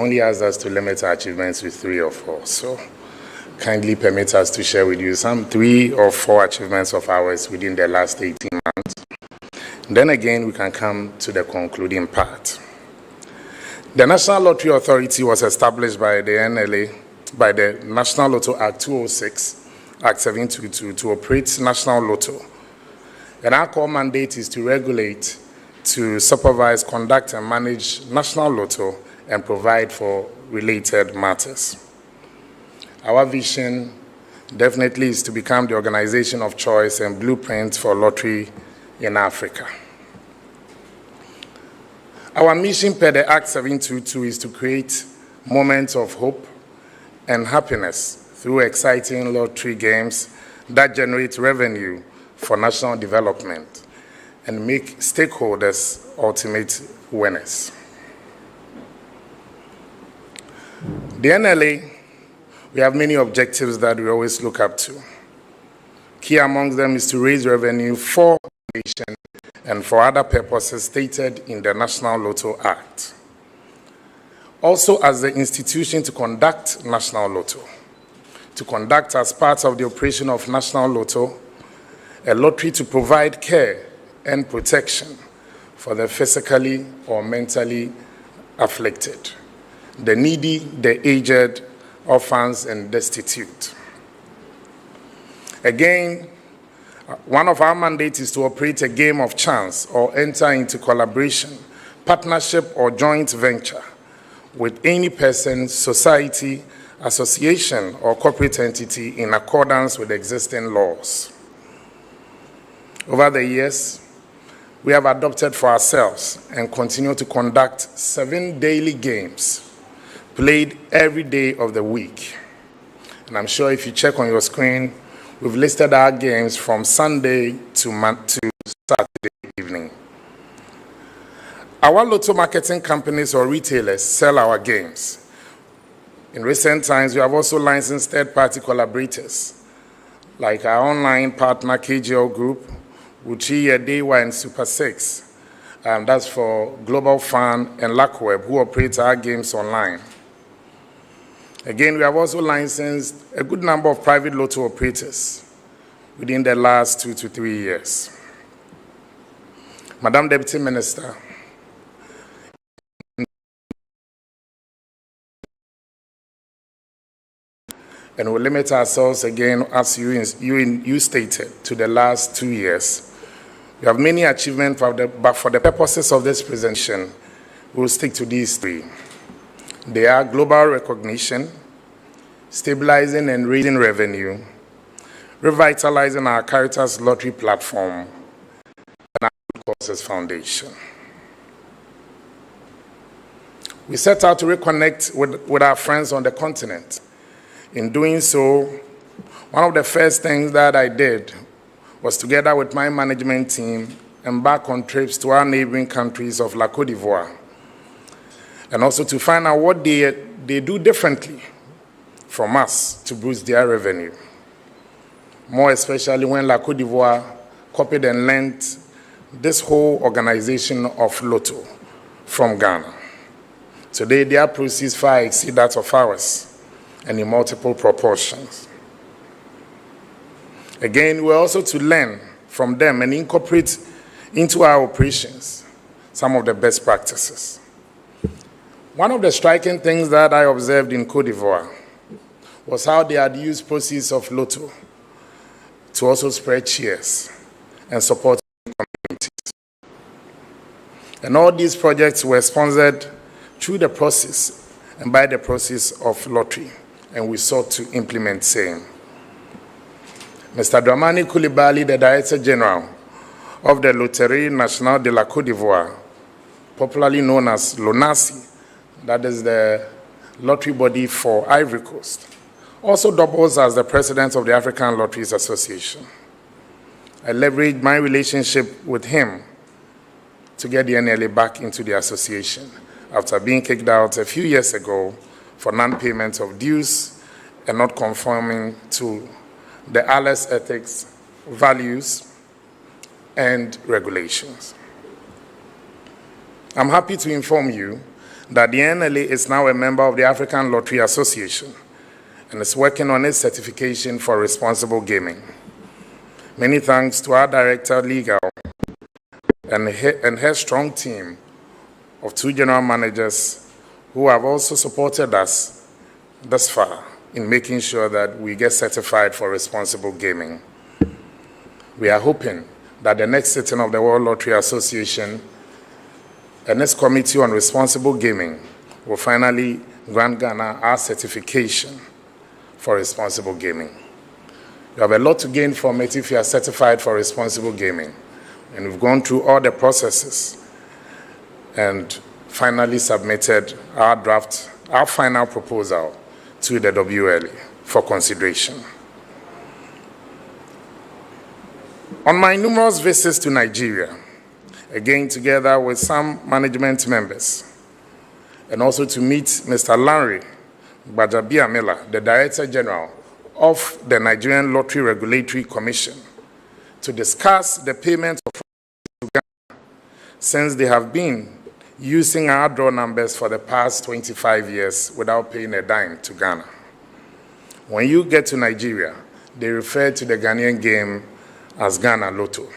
only asked us to limit our achievements to 3 or 4. So kindly permit us to share with you some 3 or 4 achievements of ours within the last 18 months. Then again, we can come to the concluding part. The National Lottery Authority was established by the NLA, by the National Lotto Act 206, Act 722, to operate National Lotto. And our core mandate is to regulate, to supervise, conduct, and manage National Lotto and provide for related matters. Our vision definitely is to become the organization of choice and blueprint for lottery in Africa. Our mission per the Act 722 is to create moments of hope and happiness through exciting lottery games that generate revenue for national development and make stakeholders ultimate winners. The NLA, we have many objectives that we always look up to. Key among them is to raise revenue for the nation and for other purposes stated in the National Lotto Act. Also, as the institution to conduct National Lotto, to conduct as part of the operation of National Lotto, a lottery to provide care and protection for the physically or mentally afflicted, the needy, the aged, orphans, and destitute. Again, one of our mandates is to operate a game of chance or enter into collaboration, partnership, or joint venture with any person, society, association, or corporate entity in accordance with existing laws. Over the years, we have adopted for ourselves and continue to conduct 7 daily games played every day of the week. And I'm sure if you check on your screen, we've listed our games from Sunday to Saturday evening. Our lotto marketing companies or retailers sell our games. In recent times, we have also licensed third-party collaborators, like our online partner KGL Group, Uchi, Dewa, and Super 6. That's for Global Fan and LackWeb, who operate our games online. Again, we have also licensed a good number of private lotto operators within the last 2 to 3 years. Madam Deputy Minister, and we'll limit ourselves again, as you stated, to the last 2 years. We have many achievements, but for the purposes of this presentation, we'll stick to these 3. They are global recognition, stabilizing and raising revenue, revitalizing our Caritas Lottery platform, and our Good Causes Foundation. We set out to reconnect with our friends on the continent. In doing so, one of the first things that I did was, together with my management team, embark on trips to our neighboring countries of La Côte d'Ivoire, and also to find out what they do differently from us to boost their revenue. More especially when La Côte d'Ivoire copied and lent this whole organization of Lotto from Ghana. Today, their proceeds far exceed that of ours, and in multiple proportions. Again, we're also to learn from them and incorporate into our operations some of the best practices. One of the striking things that I observed in Côte d'Ivoire was how they had used proceeds of Lotto to also spread cheers and support communities. And all these projects were sponsored through the process and by the process of lottery, and we sought to implement same. Mr. Dramani Coulibaly, the Director General of the Loterie Nationale de la Côte d'Ivoire, popularly known as LONASI, that is the lottery body for Ivory Coast, also doubles as the president of the African Lotteries Association. I leveraged my relationship with him to get the NLA back into the association after being kicked out a few years ago for non-payment of dues and not conforming to the ALES ethics, values, and regulations. I'm happy to inform you that the NLA is now a member of the African Lottery Association and is working on its certification for responsible gaming. Many thanks to our Director Legal and her strong team of 2 general managers who have also supported us thus far in making sure that we get certified for responsible gaming. We are hoping that the next sitting of the World Lottery Association and its Committee on Responsible Gaming will finally grant Ghana our certification for responsible gaming. You have a lot to gain from it if you are certified for responsible gaming. And we've gone through all the processes and finally submitted our final proposal to the WLA for consideration. On my numerous visits to Nigeria, again together with some management members, and also to meet Mr. Larry Gbajabiamila, the Director General of the Nigerian Lottery Regulatory Commission, to discuss the payment of to Ghana, since they have been using our draw numbers for the past 25 years without paying a dime to Ghana. When you get to Nigeria, they refer to the Ghanaian game as Ghana Lotto.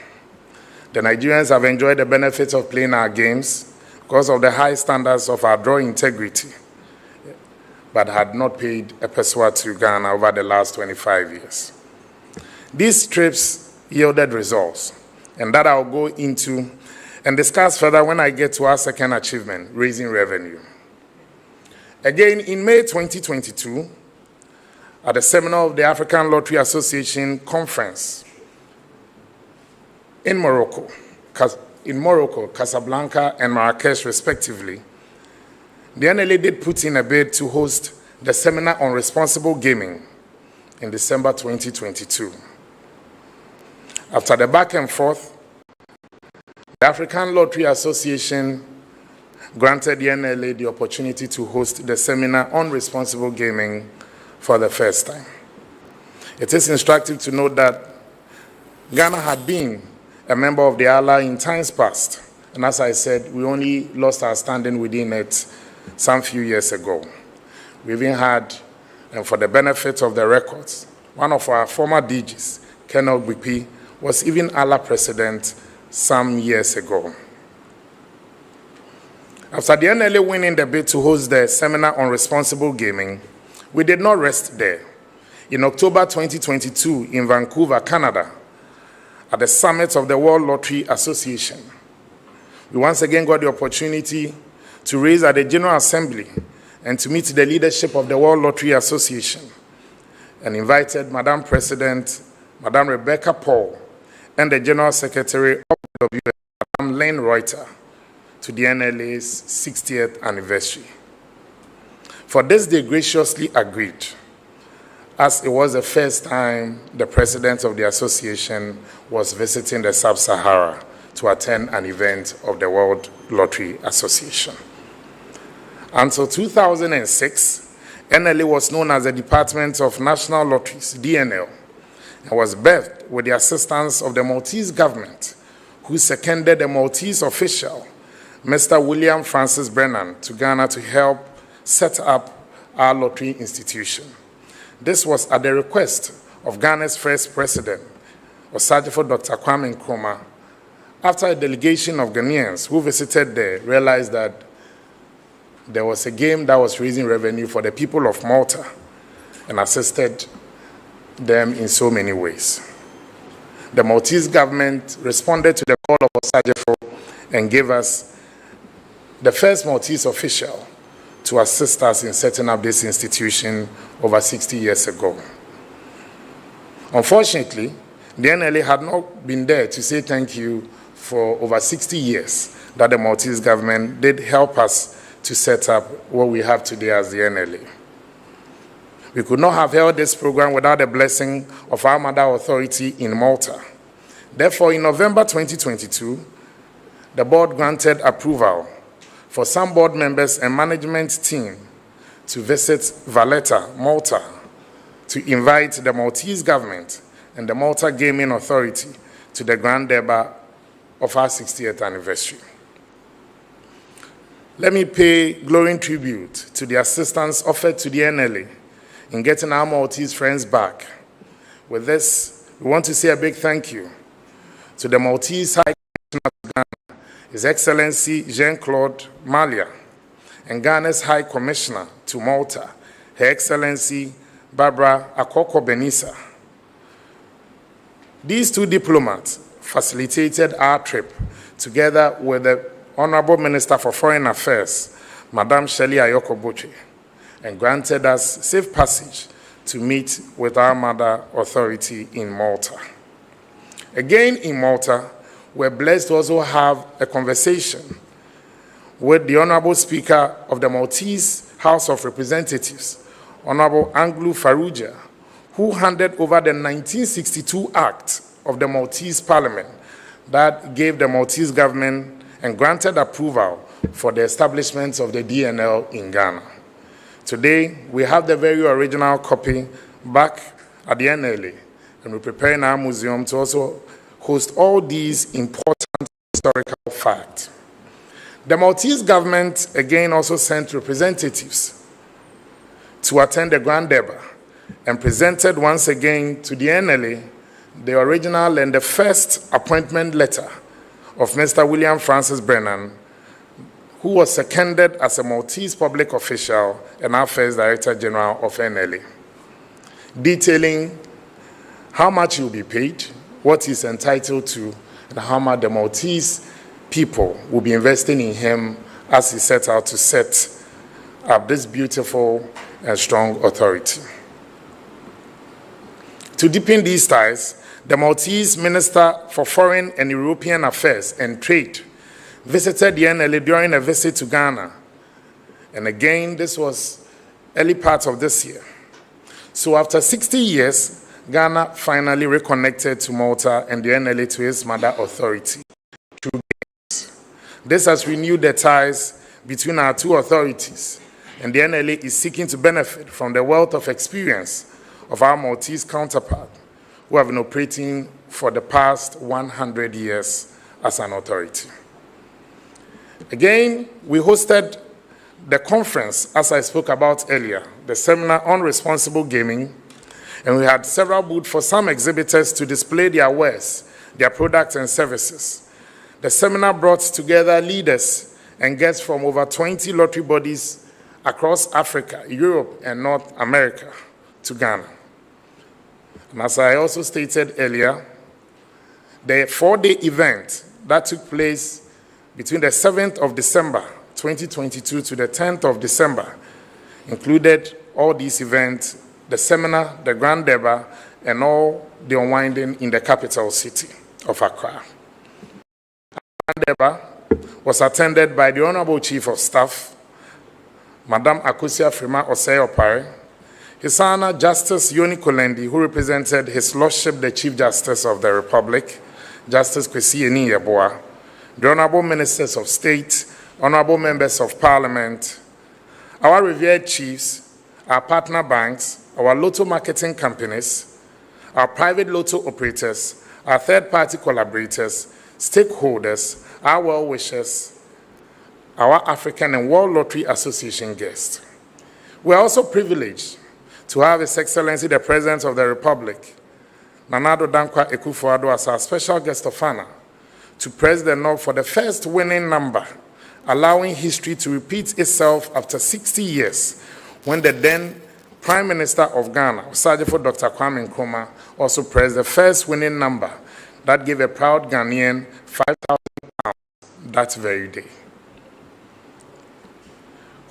The Nigerians have enjoyed the benefits of playing our games because of the high standards of our draw integrity, but had not paid a pesewa to Ghana over the last 25 years. These trips yielded results, and that I'll go into and discuss further when I get to our second achievement, raising revenue. Again, in May 2022, at the seminar of the African Lottery Association conference in Morocco, Casablanca, and Marrakesh, respectively, the NLA did put in a bid to host the seminar on responsible gaming in December 2022. After the back and forth, the African Lottery Association granted the NLA the opportunity to host the seminar on responsible gaming for the first time. It is instructive to note that Ghana had been a member of the ALA in times past, and as I said, we only lost our standing within it some few years ago. We even had, and for the benefit of the records, one of our former DGs, Colonel Gbipi, was even ALA president some years ago. After the NLA winning the bid to host the seminar on responsible gaming, we did not rest there. In October 2022 in Vancouver, Canada, at the summit of the World Lottery Association, we once again got the opportunity to raise at the General Assembly and to meet the leadership of the World Lottery Association, and invited Madam President, Madam Rebecca Paul, and the General Secretary of the WLA, Madam Lane Reuter, to the NLA's 60th anniversary. For this, they graciously agreed, as it was the first time the president of the association was visiting the Sub-Sahara to attend an event of the World Lottery Association. Until 2006, NLA was known as the Department of National Lotteries, DNL, and was birthed with the assistance of the Maltese government, who seconded the Maltese official, Mr. William Francis Brennan, to Ghana to help set up our lottery institution. This was at the request of Ghana's first president, Osagyefo Dr. Kwame Nkrumah, after a delegation of Ghanaians who visited there realized that there was a game that was raising revenue for the people of Malta and assisted them in so many ways. The Maltese government responded to the call of Osagyefo and gave us the first Maltese official to assist us in setting up this institution over 60 years ago. Unfortunately, the NLA had not been there to say thank you for over 60 years that the Maltese government did help us to set up what we have today as the NLA. We could not have held this program without the blessing of our mother authority in Malta. Therefore, in November 2022, the board granted approval for some board members and management team to visit Valletta, Malta, to invite the Maltese government and the Malta Gaming Authority to the Grand Durbar of our 60th anniversary. Let me pay glowing tribute to the assistance offered to the NLA in getting our Maltese friends back. With this, we want to say a big thank you to the Maltese High Commissioner to Ghana, His Excellency Jean-Claude Malia, and Ghana's High Commissioner to Malta, Her Excellency Barbara Akoko-Benisa. These two diplomats facilitated our trip together with the Honorable Minister for Foreign Affairs, Madame Shirley Ayoko Botwe, and granted us safe passage to meet with our mother authority in Malta. Again, in Malta, we're blessed to also have a conversation with the Honorable Speaker of the Maltese House of Representatives, Honorable Anglu Faruja, who handed over the 1962 Act of the Maltese Parliament that gave the Maltese government and granted approval for the establishment of the DNL in Ghana. Today, we have the very original copy back at the NLA, and we're preparing our museum to also host all these important historical facts. The Maltese government again also sent representatives to attend the Grand Deba and presented once again to the NLA the original and the first appointment letter of Mr. William Francis Brennan, who was seconded as a Maltese public official and our first Director General of NLA, detailing how much he will be paid, what he's entitled to, and how much the Maltese people will be investing in him as he set out to set up this beautiful and strong authority. To deepen these ties, the Maltese Minister for Foreign and European Affairs and Trade visited the NLA during a visit to Ghana. And again, this was early part of this year. So after 60 years, Ghana finally reconnected to Malta and the NLA to its mother authority. This has renewed the ties between our two authorities, and the NLA is seeking to benefit from the wealth of experience of our Maltese counterpart, who have been operating for the past 100 years as an authority. Again, we hosted the conference, as I spoke about earlier, the seminar on responsible gaming, and we had several booths for some exhibitors to display their wares, their products and services. The seminar brought together leaders and guests from over 20 lottery bodies across Africa, Europe, and North America to Ghana. And as I also stated earlier, the 4-day event that took place between the 7th of December 2022 to the 10th of December included all these events, the seminar, the Grand Deba, and all the unwinding in the capital city of Accra. The Grand Deba was attended by the Honorable Chief of Staff, Madame Akosia Frima Osei-Opare, His Honor Justice Yoni Kolendi, who represented His Lordship the Chief Justice of the Republic, Justice Kwesi Eni-Yeboah, the Honorable Ministers of State, Honorable Members of Parliament, our revered chiefs, our partner banks, our lotto marketing companies, our private lotto operators, our third-party collaborators, stakeholders, our well-wishers, our African and World Lottery Association guests. We are also privileged to have His Excellency the President of the Republic, Nana Addo Dankwa Akufo-Addo, as our special guest of honor to press the knob for the first winning number, allowing history to repeat itself after 60 years, when the then Prime Minister of Ghana, Osajifo Dr. Kwame Nkrumah, also pressed the first winning number that gave a proud Ghanaian £5,000 that very day.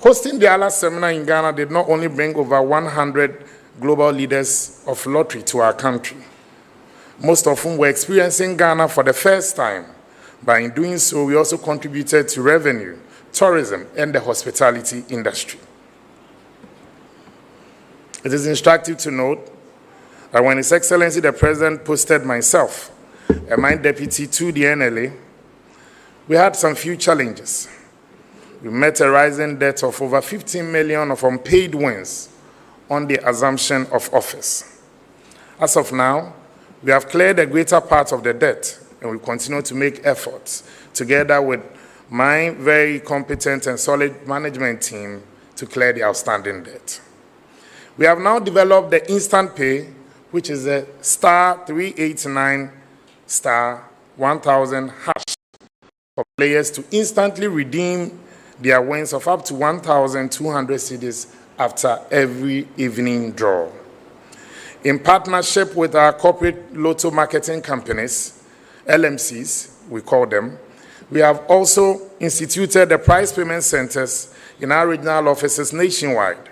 Hosting the ALA seminar in Ghana did not only bring over 100 global leaders of lottery to our country, most of whom were experiencing Ghana for the first time. By in doing so, we also contributed to revenue, tourism, and the hospitality industry. It is instructive to note that when His Excellency the President posted myself and my deputy to the NLA, we had some few challenges. We met a rising debt of over 15 million of unpaid wins on the assumption of office. As of now, we have cleared a greater part of the debt, and we continue to make efforts together with my very competent and solid management team to clear the outstanding debt. We have now developed the Instant Pay, which is a *389 *1000 hash for players to instantly redeem their wins of up to 1,200 cedis after every evening draw. In partnership with our corporate lotto marketing companies, LMCs, we call them, we have also instituted the prize payment centers in our regional offices nationwide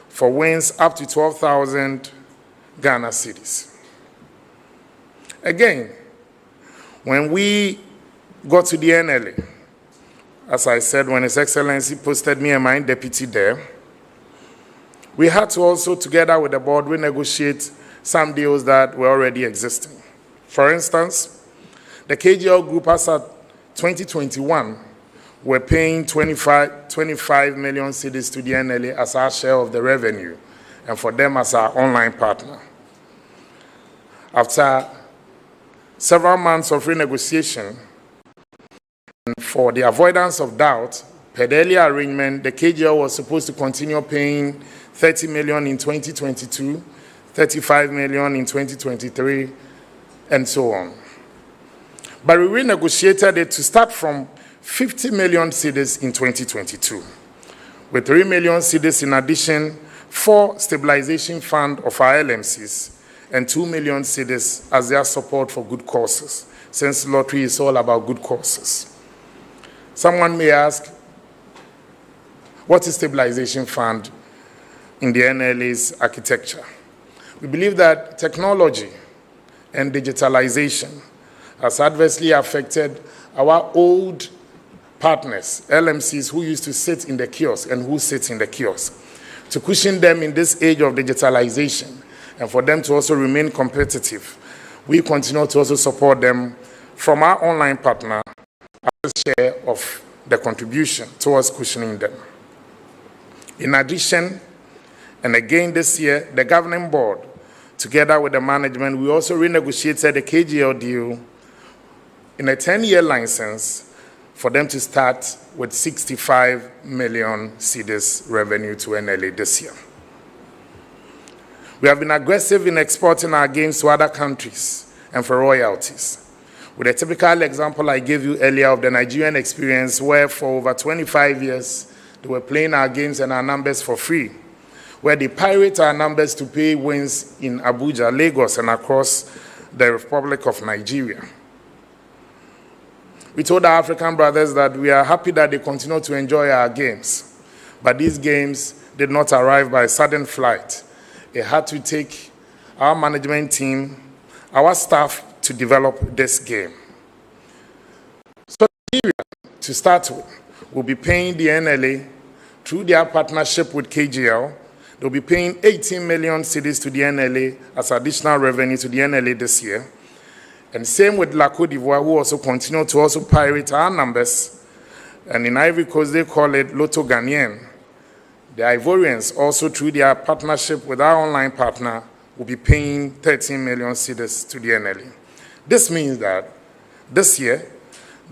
for wins up to 12,000 Ghana cedis. Again, when we got to the NLA, as I said, when His Excellency posted me and my deputy there, we had to also, together with the board, renegotiate some deals that were already existing. For instance, the KGL Group, as at 2021, were paying 25 million cedis to the NLA as our share of the revenue, and for them as our online partner. After several months of renegotiation, and for the avoidance of doubt, per the earlier arrangement, the KGL was supposed to continue paying 30 million in 2022, 35 million in 2023, and so on. But we renegotiated it to start from 50 million cedis in 2022, with 3 million cedis in addition for stabilization fund of our LMCs, and 2 million cedis as their support for good causes, since lottery is all about good causes. Someone may ask, what is stabilization fund in the NLA's architecture? We believe that technology and digitalization has adversely affected our old partners, LMCs, who used to sit in the kiosk and who sit in the kiosk, to cushion them in this age of digitalization and for them to also remain competitive. We continue to also support them from our online partner as a share of the contribution towards cushioning them. In addition, and again this year, the governing board, together with the management, we also renegotiated the KGL deal in a 10-year license for them to start with 65 million cedis revenue to NLA this year. We have been aggressive in exporting our games to other countries and for royalties. With a typical example I gave you earlier of the Nigerian experience, where for over 25 years they were playing our games and our numbers for free, where they pirate our numbers to pay wins in Abuja, Lagos, and across the Republic of Nigeria. We told our African brothers that we are happy that they continue to enjoy our games, but these games did not arrive by sudden flight. It had to take our management team, our staff, to develop this game. So Nigeria, to start with, will be paying the NLA through their partnership with KGL. They'll be paying 18 million cedis to the NLA as additional revenue to the NLA this year. And same with La Côte d'Ivoire, who also continue to also pirate our numbers. And in Ivory Coast, they call it Lotto Ghanaian. The Ivorians, also through their partnership with our online partner, will be paying 13 million cedis to the NLA. This means that this year,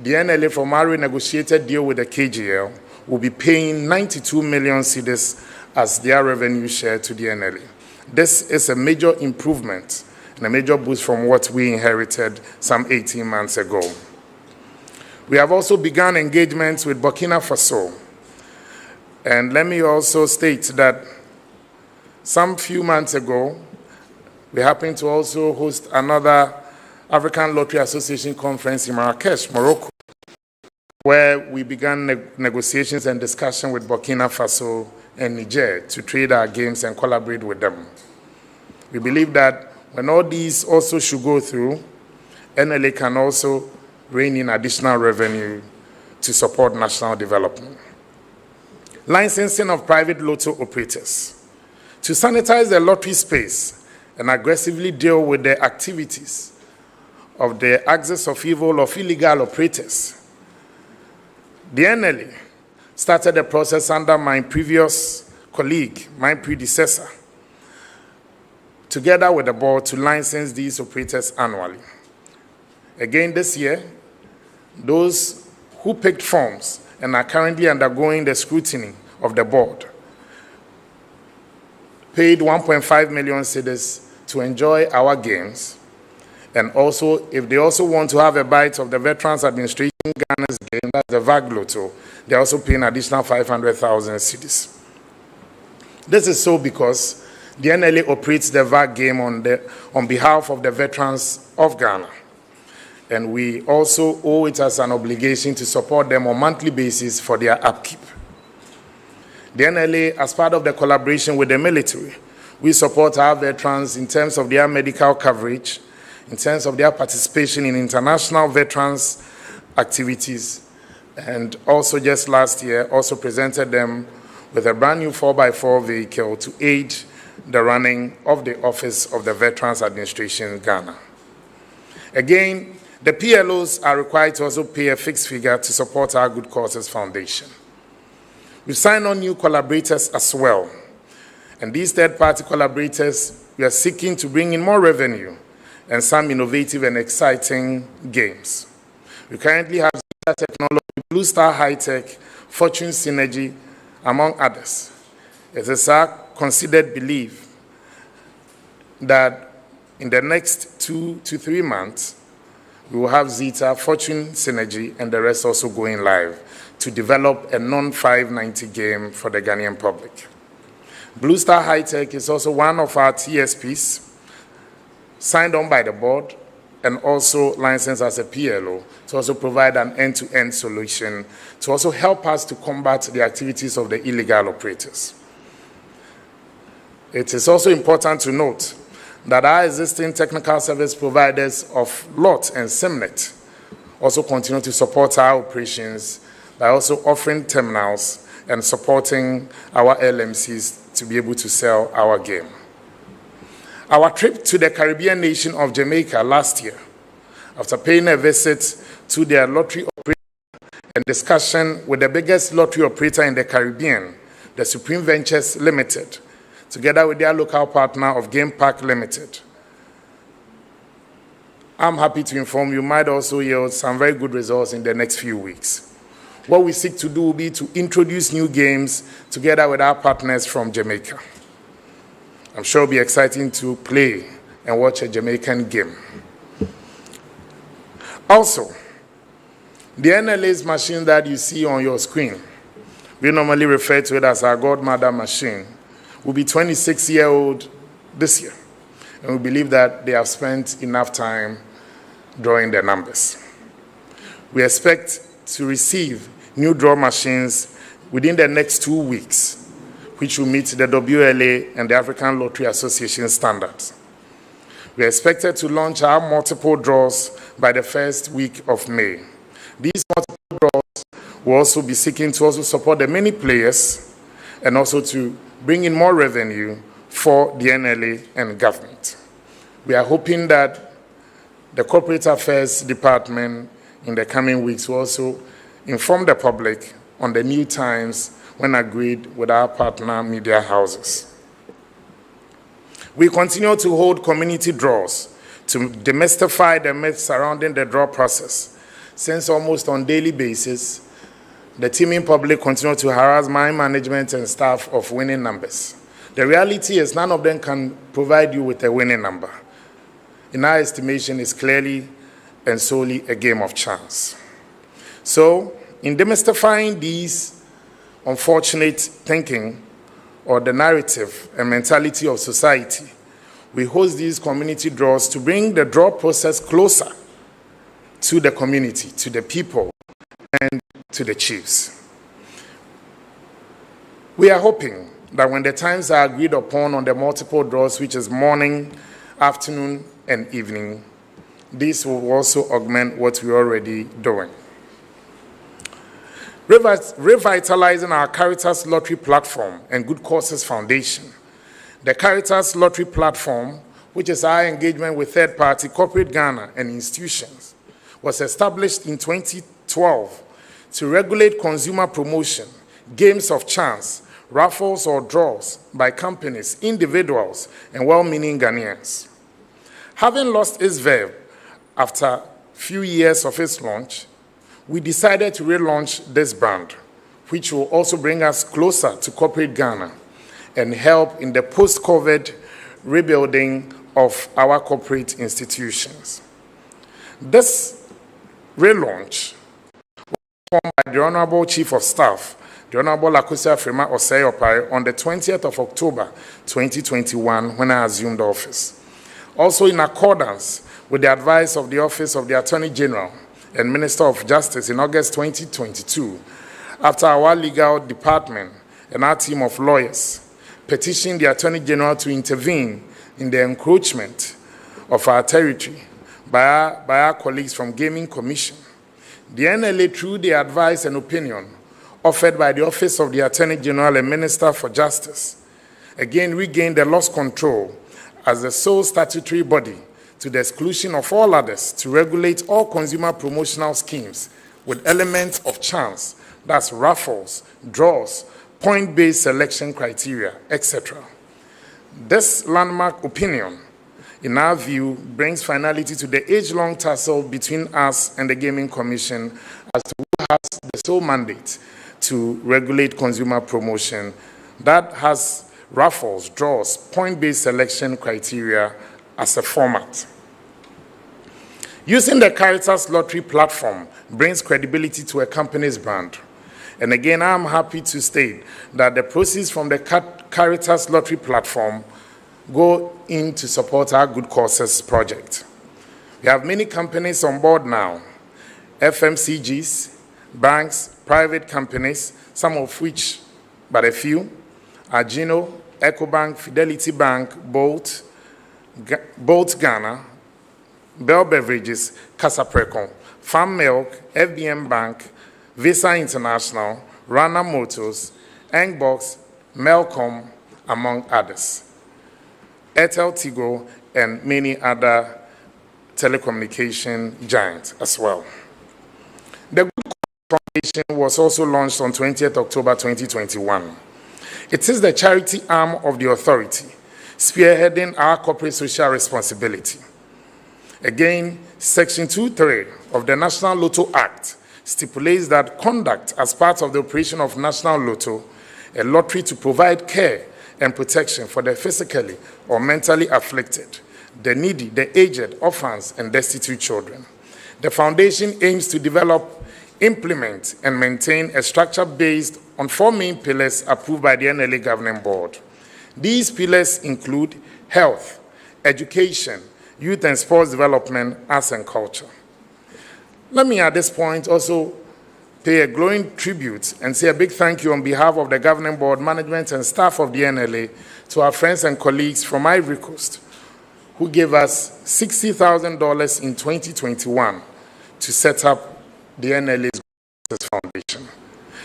the NLA, from our renegotiated deal with the KGL, will be paying 92 million cedis as their revenue share to the NLA. This is a major improvement and a major boost from what we inherited some 18 months ago. We have also begun engagements with Burkina Faso. And let me also state that some few months ago, we happened to also host another African Lottery Association conference in Marrakesh, Morocco, where we began negotiations and discussion with Burkina Faso and Niger to trade our games and collaborate with them. We believe that when all these also should go through, NLA can also rein in additional revenue to support national development. Licensing of private lotto operators. To sanitize the lottery space and aggressively deal with the activities of the axis of evil of illegal operators, the NLA started the process under my previous colleague, my predecessor, together with the board to license these operators annually. Again this year, those who picked forms and are currently undergoing the scrutiny of the board, paid 1.5 million cedis to enjoy our games. And also, if they also want to have a bite of the Veterans Administration Ghana's game, that's the VAG Lotto, they're also paying additional 500,000 cedis. This is so because the NLA operates the VAG game on behalf of the veterans of Ghana. And we also owe it as an obligation to support them on a monthly basis for their upkeep. The NLA, as part of the collaboration with the military, we support our veterans in terms of their medical coverage, in terms of their participation in international veterans activities, and also just last year also presented them with a brand new 4x4 vehicle to aid the running of the Office of the Veterans Administration Ghana. Again, the PLOs are required to also pay a fixed figure to support our Good Causes Foundation. We've signed on new collaborators as well, and these third-party collaborators, we are seeking to bring in more revenue and some innovative and exciting games. We currently have Zeta Technology, Blue Star High Tech, Fortune Synergy, among others. It is our considered belief that in the next 2 to 3 months, we will have Zeta, Fortune Synergy, and the rest also going live to develop a non-590 game for the Ghanaian public. Blue Star High Tech is also one of our TSPs, signed on by the board and also licensed as a PLO to also provide an end-to-end solution to also help us to combat the activities of the illegal operators. It is also important to note that our existing technical service providers of LOT and SIMNET also continue to support our operations by also offering terminals and supporting our LMCs to be able to sell our game. Our trip to the Caribbean nation of Jamaica last year, after paying a visit to their lottery operator and discussion with the biggest lottery operator in the Caribbean, the Supreme Ventures Limited, together with their local partner of Game Park Limited, I'm happy to inform you might also yield some very good results in the next few weeks. What we seek to do will be to introduce new games together with our partners from Jamaica. I'm sure it'll be exciting to play and watch a Jamaican game. Also, the NLA's machine that you see on your screen, we normally refer to it as our godmother machine, will be 26-year-old this year. And we believe that they have spent enough time drawing the numbers. We expect to receive new draw machines within the next 2 weeks, which will meet the WLA and the African Lottery Association standards. We are expected to launch our multiple draws by the first week of May. These multiple draws will also be seeking to also support the many players and also to bring in more revenue for the NLA and government. We are hoping that the Corporate Affairs Department in the coming weeks will also inform the public on the new times when agreed with our partner media houses. We continue to hold community draws to demystify the myths surrounding the draw process, since almost on a daily basis, the teaming public continue to harass my management and staff of winning numbers. The reality is none of them can provide you with a winning number. In our estimation, it's clearly and solely a game of chance. So, in demystifying these unfortunate thinking or the narrative and mentality of society, we host these community draws to bring the draw process closer to the community, to the people, and to the chiefs. We are hoping that when the times are agreed upon on the multiple draws, which is morning, afternoon, and evening, this will also augment what we're already doing. Revitalizing our Caritas Lottery Platform and Good Causes Foundation. The Caritas Lottery Platform, which is our engagement with third-party corporate Ghana and institutions, was established in 2012 to regulate consumer promotion, games of chance, raffles or draws by companies, individuals, and well-meaning Ghanaians. Having lost its verve after a few years of its launch, we decided to relaunch this brand, which will also bring us closer to corporate Ghana and help in the post-COVID rebuilding of our corporate institutions. This relaunch was formed by the Honorable Chief of Staff, the Honorable Lakosi Afrima Osei Opare, on the 20th of October 2021 when I assumed office. Also in accordance with the advice of the Office of the Attorney General and Minister of Justice in August 2022, after our legal department and our team of lawyers petitioned the Attorney General to intervene in the encroachment of our territory by our colleagues from Gaming Commission, the NLA, through the advice and opinion offered by the Office of the Attorney General and Minister for Justice, again regained the lost control as the sole statutory body to the exclusion of all others to regulate all consumer promotional schemes with elements of chance, that's raffles, draws, point-based selection criteria, etc. This landmark opinion, in our view, brings finality to the age-long tussle between us and the Gaming Commission as to who has the sole mandate to regulate consumer promotion that has raffles, draws, point-based selection criteria as a format. Using the Caritas Lottery platform brings credibility to a company's brand. And again, I'm happy to state that the proceeds from the Caritas Lottery platform go in to support our Good Causes project. We have many companies on board now, FMCGs, banks, private companies, some of which, but a few, are Gino, EcoBank, Fidelity Bank, Bolt Ghana, Bell Beverages, Casaprecon, Farm Milk, FBM Bank, Visa International, Rana Motors, Engbox, Melcom, among others, Airtel Tigo, and many other telecommunication giants as well. The Good Cause Foundation was also launched on 20th October 2021. It is the charity arm of the authority, spearheading our corporate social responsibility. Again, Section 2.3 of the National Lotto Act stipulates that conduct as part of the operation of National Lotto, a lottery to provide care and protection for the physically or mentally afflicted, the needy, the aged, orphans, and destitute children. The foundation aims to develop, implement, and maintain a structure based on 4 main pillars approved by the NLA Governing Board. These pillars include health, education, youth and sports development, arts and culture. Let me at this point also pay a glowing tribute and say a big thank you on behalf of the Governing Board, management, and staff of the NLA to our friends and colleagues from Ivory Coast who gave us $60,000 in 2021 to set up the NLA's Foundation.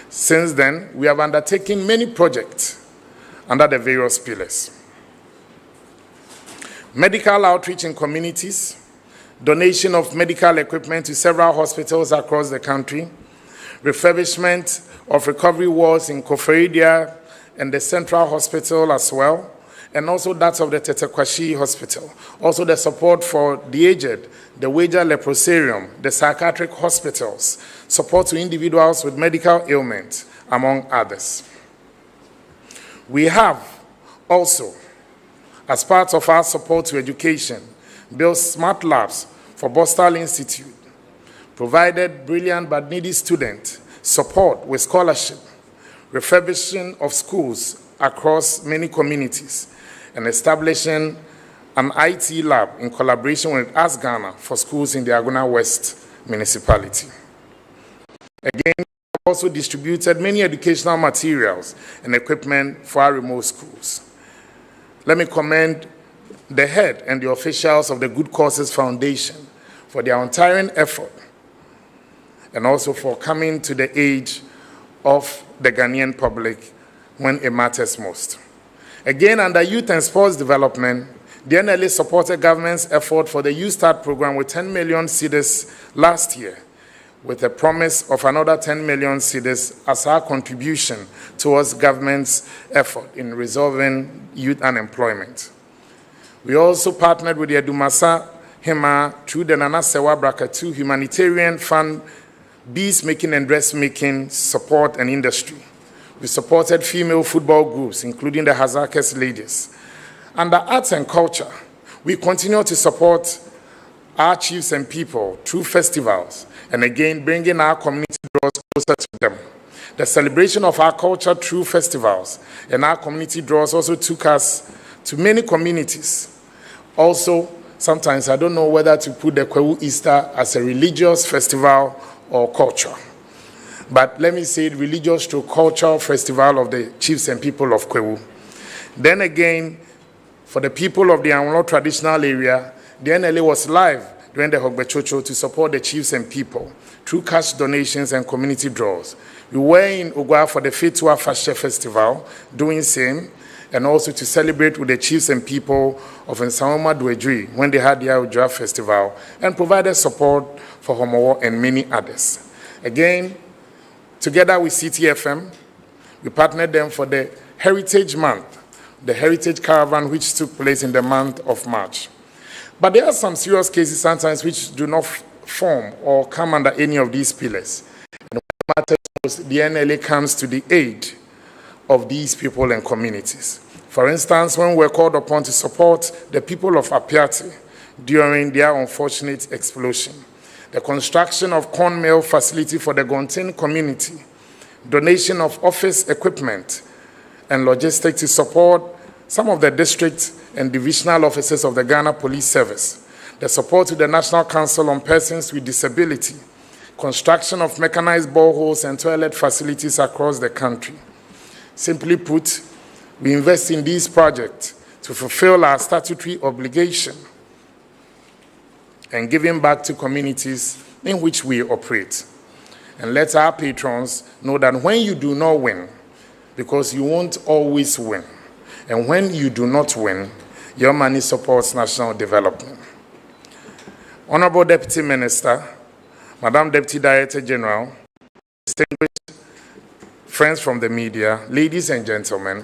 Since then, we have undertaken many projects under the various pillars. Medical outreach in communities, donation of medical equipment to several hospitals across the country, refurbishment of recovery wards in Koforidua and the Central Hospital as well, and also that of the Tetekwashi Hospital. Also the support for the aged, the Wager Leprosarium, the psychiatric hospitals, support to individuals with medical ailments, among others. We have also, as part of our support to education, built smart labs for Bostal Institute, provided brilliant but needy students support with scholarship, refurbishing of schools across many communities, and establishing an IT lab in collaboration with Ask Ghana for schools in the Agona West municipality. Again, we also distributed many educational materials and equipment for our remote schools. Let me commend the head and the officials of the Good Causes Foundation for their untiring effort and also for coming to the aid of the Ghanaian public when it matters most. Again, under youth and sports development, the NLA supported government's effort for the Youth Start program with 10 million cedis last year, with a promise of another 10 million cedis as our contribution towards government's effort in resolving youth unemployment. We also partnered with the Edumasa Hema through the Nana Sewa Braka 2 Humanitarian Fund beads making and dressmaking support and industry. We supported female football groups, including the Hazakes ladies. Under arts and culture, we continue to support our chiefs and people through festivals, and again, bringing our community draws closer to them. The celebration of our culture through festivals and our community draws also took us to many communities. Also, sometimes I don't know whether to put the Kwewu Easter as a religious festival or culture. But let me say religious to cultural festival of the chiefs and people of Kwewu. Then again, for the people of the Anwolo traditional area, the NLA was live during the Hogbechocho to support the chiefs and people through cash donations and community draws. We were in Ogwa for the Fetua Fashe Festival, doing same, and also to celebrate with the chiefs and people of Nsaoma Dwejri when they had their Ojra Festival, and provided support for Homowo and many others. Again, together with CTFM, we partnered them for the Heritage Month, the Heritage Caravan, which took place in the month of March. But there are some serious cases sometimes which do not form or come under any of these pillars. And what matters most, the NLA comes to the aid of these people and communities. For instance, when we're called upon to support the people of Apiati during their unfortunate explosion, the construction of corn mill facility for the Gontin community, donation of office equipment and logistics to support some of the district and divisional offices of the Ghana Police Service, the support to the National Council on Persons with Disability, construction of mechanized boreholes and toilet facilities across the country. Simply put, we invest in these projects to fulfill our statutory obligation and giving back to communities in which we operate. And let our patrons know that when you do not win, because you won't always win, and when you do not win, your money supports national development. Honorable Deputy Minister, Madam Deputy Director General, distinguished friends from the media, ladies and gentlemen,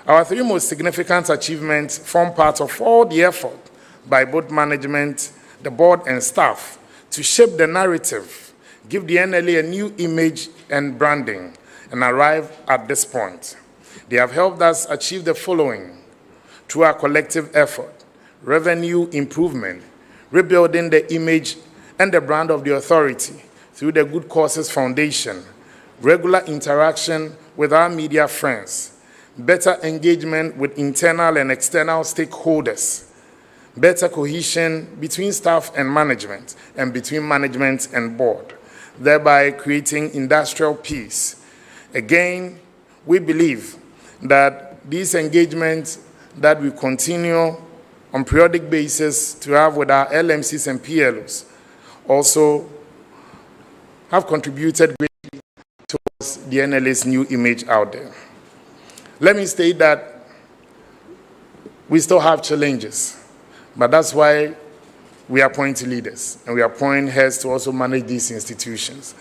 our three most significant achievements form part of all the effort by both management, the board, and staff to shape the narrative, give the NLA a new image and branding, and arrive at this point. They have helped us achieve the following through our collective effort: revenue improvement, rebuilding the image and the brand of the authority through the Good Causes Foundation, regular interaction with our media friends, better engagement with internal and external stakeholders, better cohesion between staff and management and between management and board, thereby creating industrial peace. Again, we believe that these engagements that we continue on periodic basis to have with our LMCs and PLOs also have contributed greatly towards the NLA's new image out there. Let me state that we still have challenges, but that's why we appoint leaders and we appoint heads to also manage these institutions.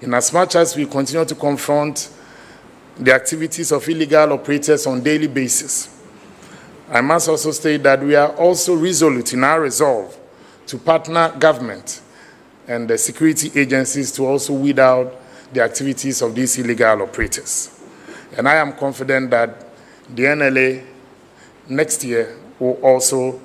In as much as we continue to confront the activities of illegal operators on a daily basis, I must also state that we are also resolute in our resolve to partner government and the security agencies to also weed out the activities of these illegal operators. And I am confident that the NLA next year will also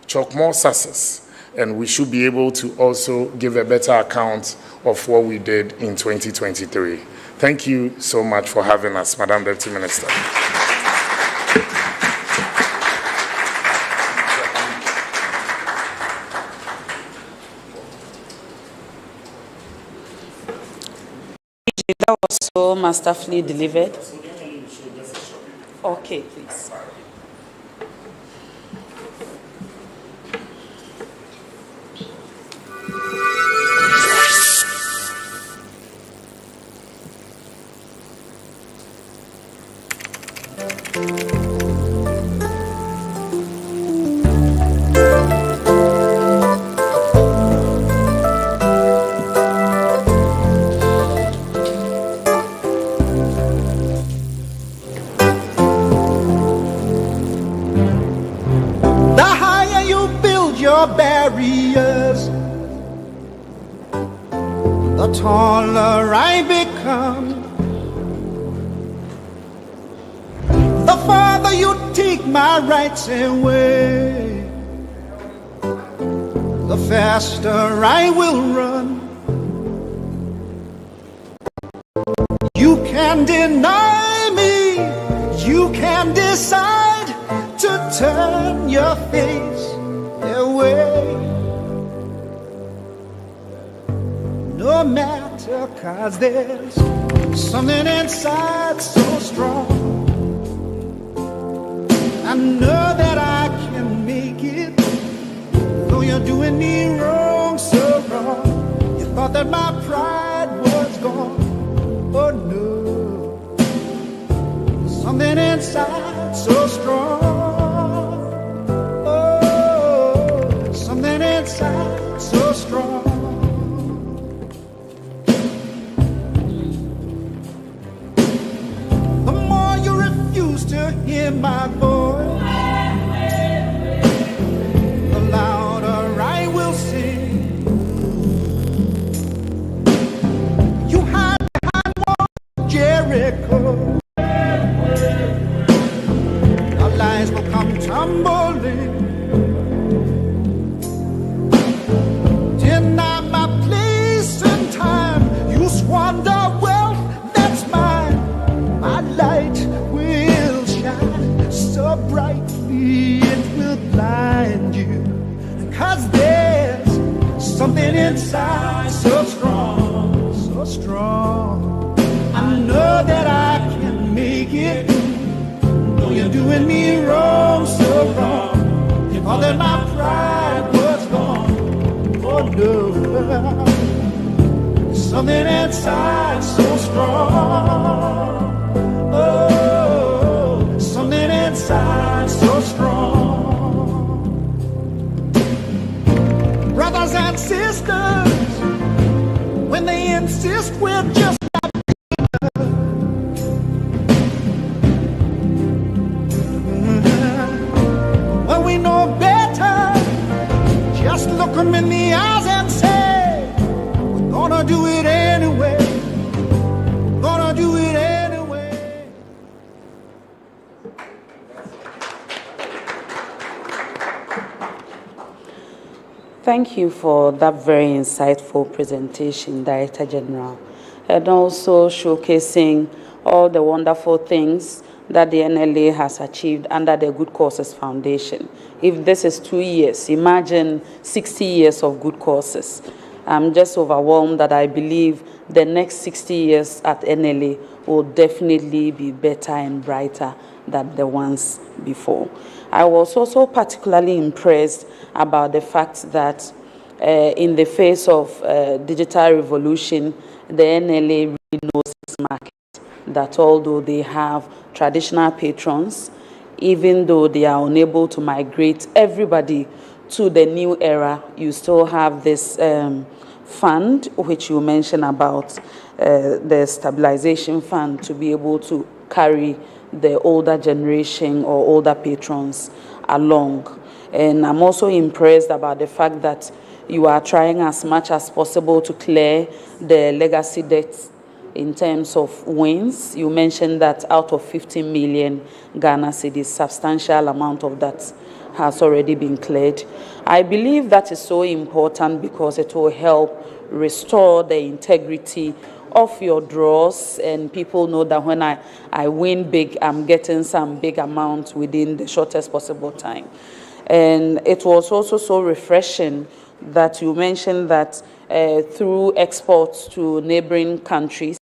chalk more success, and we should be able to also give a better account of what we did in 2023. Thank you so much for having us, Madam Deputy Minister. That was so masterfully delivered. Okay, please. Barriers, the the taller I become, the farther you take my rights away, the faster I will run. You can deny me, you can decide to turn your face away. No matter, 'cause there's something inside so strong. I know that I can make it, though you're doing me wrong, so wrong. You thought that my pride was gone. Oh no, something inside so strong. Oh, something inside so strong. The more you refuse to hear my voice, the louder I will sing. You hide behind walls, Jericho. Our lies will come tumbling. Deny my place in time. You squander wealth that's mine. My light will shine so brightly it will blind you. 'Cause there's something inside so strong, so strong. I know that I can make it, though you're doing me wrong, so wrong. You thought that my pride was gone. Oh no, something inside so strong. Oh, something inside so strong. Brothers and sisters, when they insist we're just not good. When we know better, just look them in the eyes and say, we're gonna do it anyway. Gonna do it anyway. Thank you for that very insightful presentation, Director General, and also showcasing all the wonderful things that the NLA has achieved under the Good Causes Foundation. If this is 2 years, imagine 60 years of good causes. I'm just overwhelmed that I believe the next 60 years at NLA will definitely be better and brighter than the ones before. I was also particularly impressed about the fact that in the face of digital revolution, the NLA really knows its market, that although they have traditional patrons, even though they are unable to migrate everybody to the new era, you still have this fund, which you mentioned about the stabilization fund, to be able to carry the older generation or older patrons along. And I'm also impressed about the fact that you are trying as much as possible to clear the legacy debts in terms of wins. You mentioned that out of 15 million Ghana cedis, substantial amount of that has already been cleared. I believe that is so important because it will help restore the integrity of your draws, and people know that when I win big, I'm getting some big amount within the shortest possible time. And it was also so refreshing that you mentioned that through exports to neighboring countries,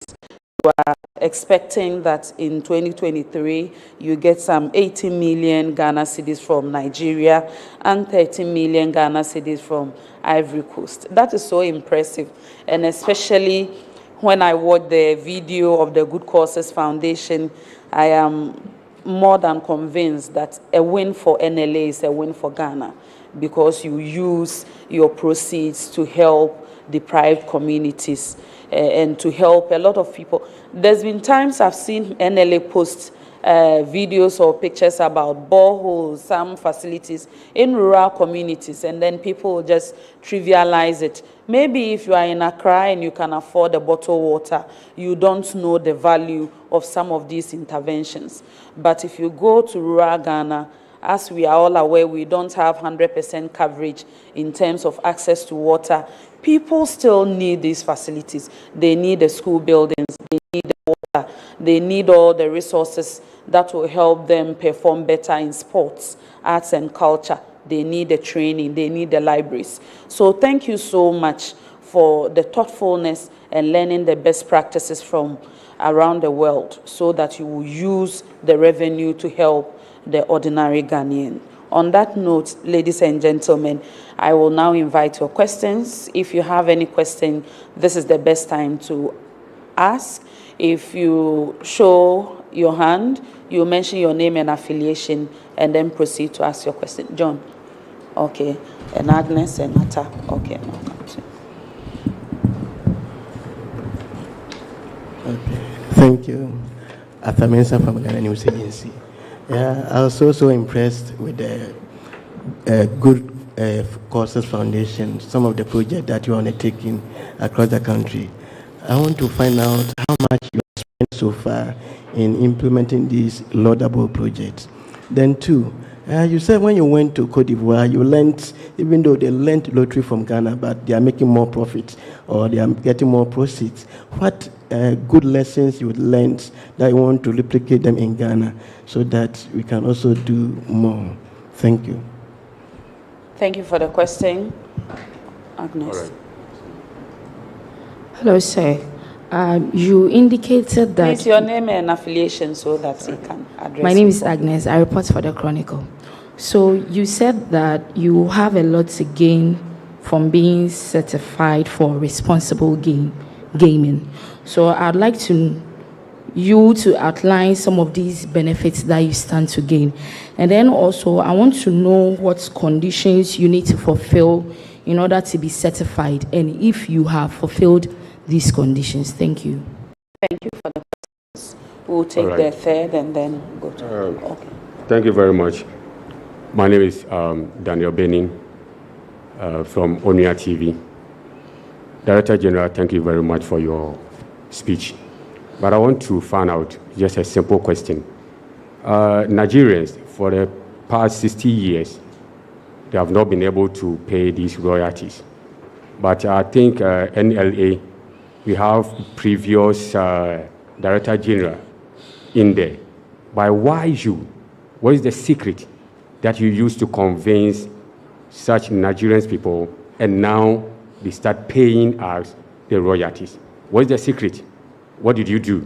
you are expecting that in 2023, you get some 80 million Ghana cedis from Nigeria and 30 million Ghana cedis from Ivory Coast. That is so impressive, and especially when I watch the video of the Good Causes Foundation, I am more than convinced that a win for NLA is a win for Ghana, because you use your proceeds to help deprived communities and to help a lot of people. There's been times I've seen NLA post videos or pictures about boreholes, some facilities in rural communities, and then people will just trivialize it. Maybe if you are in Accra and you can afford the bottled water, you don't know the value of some of these interventions. But if you go to rural Ghana, as we are all aware, we don't have 100% coverage in terms of access to water. People still need these facilities. They need the school buildings, they need the water, they need all the resources that will help them perform better in sports, arts and culture. They need the training, they need the libraries. So thank you so much for the thoughtfulness and learning the best practices from around the world so that you will use the revenue to help the ordinary Ghanaian. On that note, ladies and gentlemen, I will now invite your questions. If you have any question, this is the best time to ask. If you show your hand, you mention your name and affiliation, and then proceed to ask your question. John? Okay. And Agnes and Nata? Okay. Okay. Thank you. Arthur Mensah from Ghana News Agency. Yeah, I was also impressed with the Good Causes Foundation, some of the projects that you are undertaking across the country. I want to find out how much you have spent so far in implementing these laudable projects. Then two, you said when you went to Cote d'Ivoire, you learned, even though they learned lottery from Ghana, but they are making more profits or they are getting more proceeds. What good lessons you learned that you want to replicate them in Ghana so that we can also do more? Thank you. Thank you for the question. Agnes. All right. Hello, sir. You indicated that... Please, your name and affiliation so that you can address... My name is Agnes. I report for the Chronicle. So you said that you have a lot to gain from being certified for responsible gaming. So I'd like you to outline some of these benefits that you stand to gain. And then also, I want to know what conditions you need to fulfill in order to be certified, and if you have fulfilled these conditions. Thank you. Thank you for the questions. We'll take the third and then go to... okay. Thank you very much. My name is Daniel Benning from Onua TV. Director General, thank you very much for your speech. But I want to find out just a simple question. Nigerians, for the past 60 years, they have not been able to pay these royalties. But I think NLA, we have previous Director General in there. But why you? What is the secret that you use to convince such Nigerian people, and now they start paying us the royalties? What is the secret? What did you do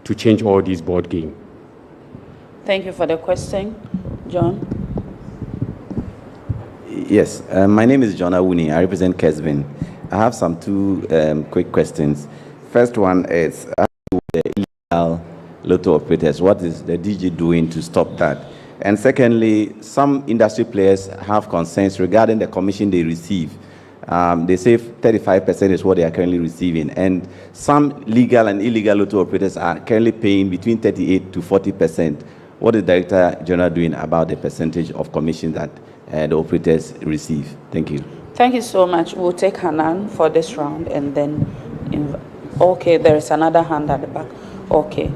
to change all these board game? Thank you for the question. John? Yes, my name is John Awuni. I represent Kesvin. I have some two quick questions. First one is the illegal lotto operators. What is the DG doing to stop that? And secondly, some industry players have concerns regarding the commission they receive. They say 35% is what they are currently receiving, and some legal and illegal lotto operators are currently paying between 38 to 40%. What is Director General doing about the percentage of commission that the operators receive? Thank you. Thank you so much. We'll take Hanan for this round, and then... okay, there is another hand at the back. Okay.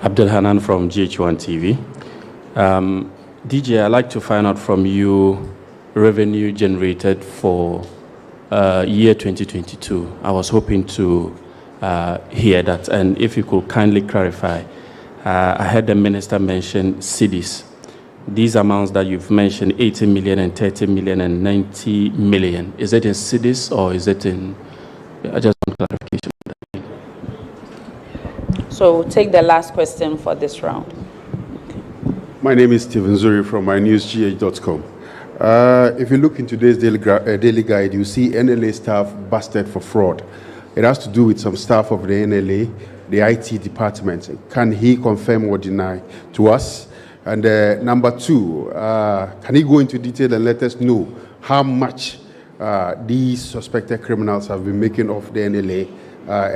Abdul Hanan from GH1 TV. DJ, I'd like to find out from you revenue generated for year 2022. I was hoping to hear that, and if you could kindly clarify. I heard the minister mention cedis. These amounts that you've mentioned, 80 million and 30 million and 90 million, is it in cedis or is it in... I just want clarification. So we'll take the last question for this round. My name is Stephen Zuri from mynewsgh.com. If you look in today's daily guide, you see NLA staff busted for fraud. It has to do with some staff of the NLA, the IT department. Can he confirm or deny to us? And number two, can he go into detail and let us know how much these suspected criminals have been making off the NLA,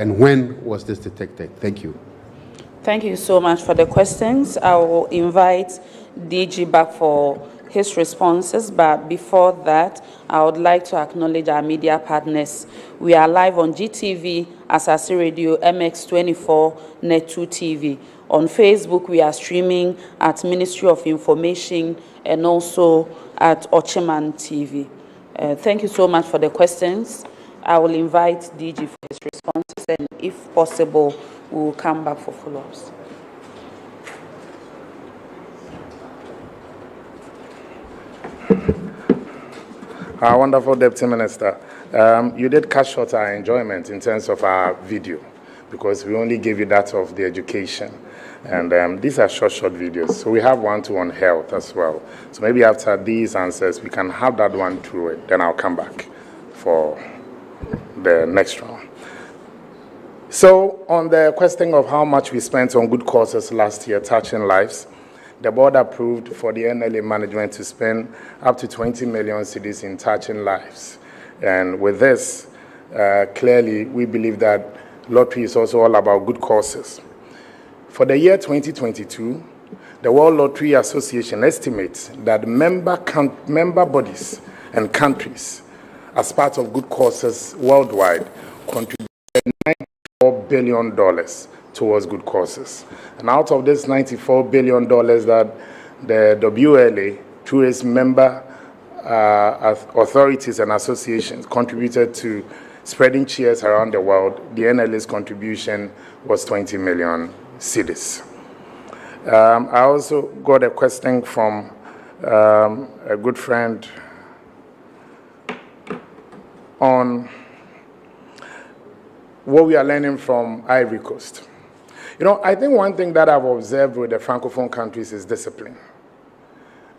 and when was this detected? Thank you. Thank you so much for the questions. I will invite DG back for his responses, but before that, I would like to acknowledge our media partners. We are live on GTV, Asase Radio, MX24, Net2 TV. On Facebook, we are streaming at Ministry of Information and also at Ocheman TV. Thank you so much for the questions. I will invite DG for his responses, and if possible, we will come back for follow-ups. Our wonderful Deputy Minister, you did cut short our enjoyment in terms of our video, because we only gave you that of the education. And these are short videos. So we have one on health as well. So maybe after these answers, we can have that one through it. Then I'll come back for the next round. So on the question of how much we spent on good causes last year, touching lives, the board approved for the NLA management to spend up to 20 million cedis in touching lives. And with this, clearly, we believe that lottery is also all about good causes. For the year 2022, the World Lottery Association estimates that member bodies and countries, as part of good causes worldwide, contributed $94 billion towards good causes. And out of this $94 billion that the WLA, through its member authorities and associations, contributed to spreading cheers around the world, the NLA's contribution was 20 million cedis. I also got a question from a good friend on what we are learning from Ivory Coast. You know, I think one thing that I've observed with the Francophone countries is discipline.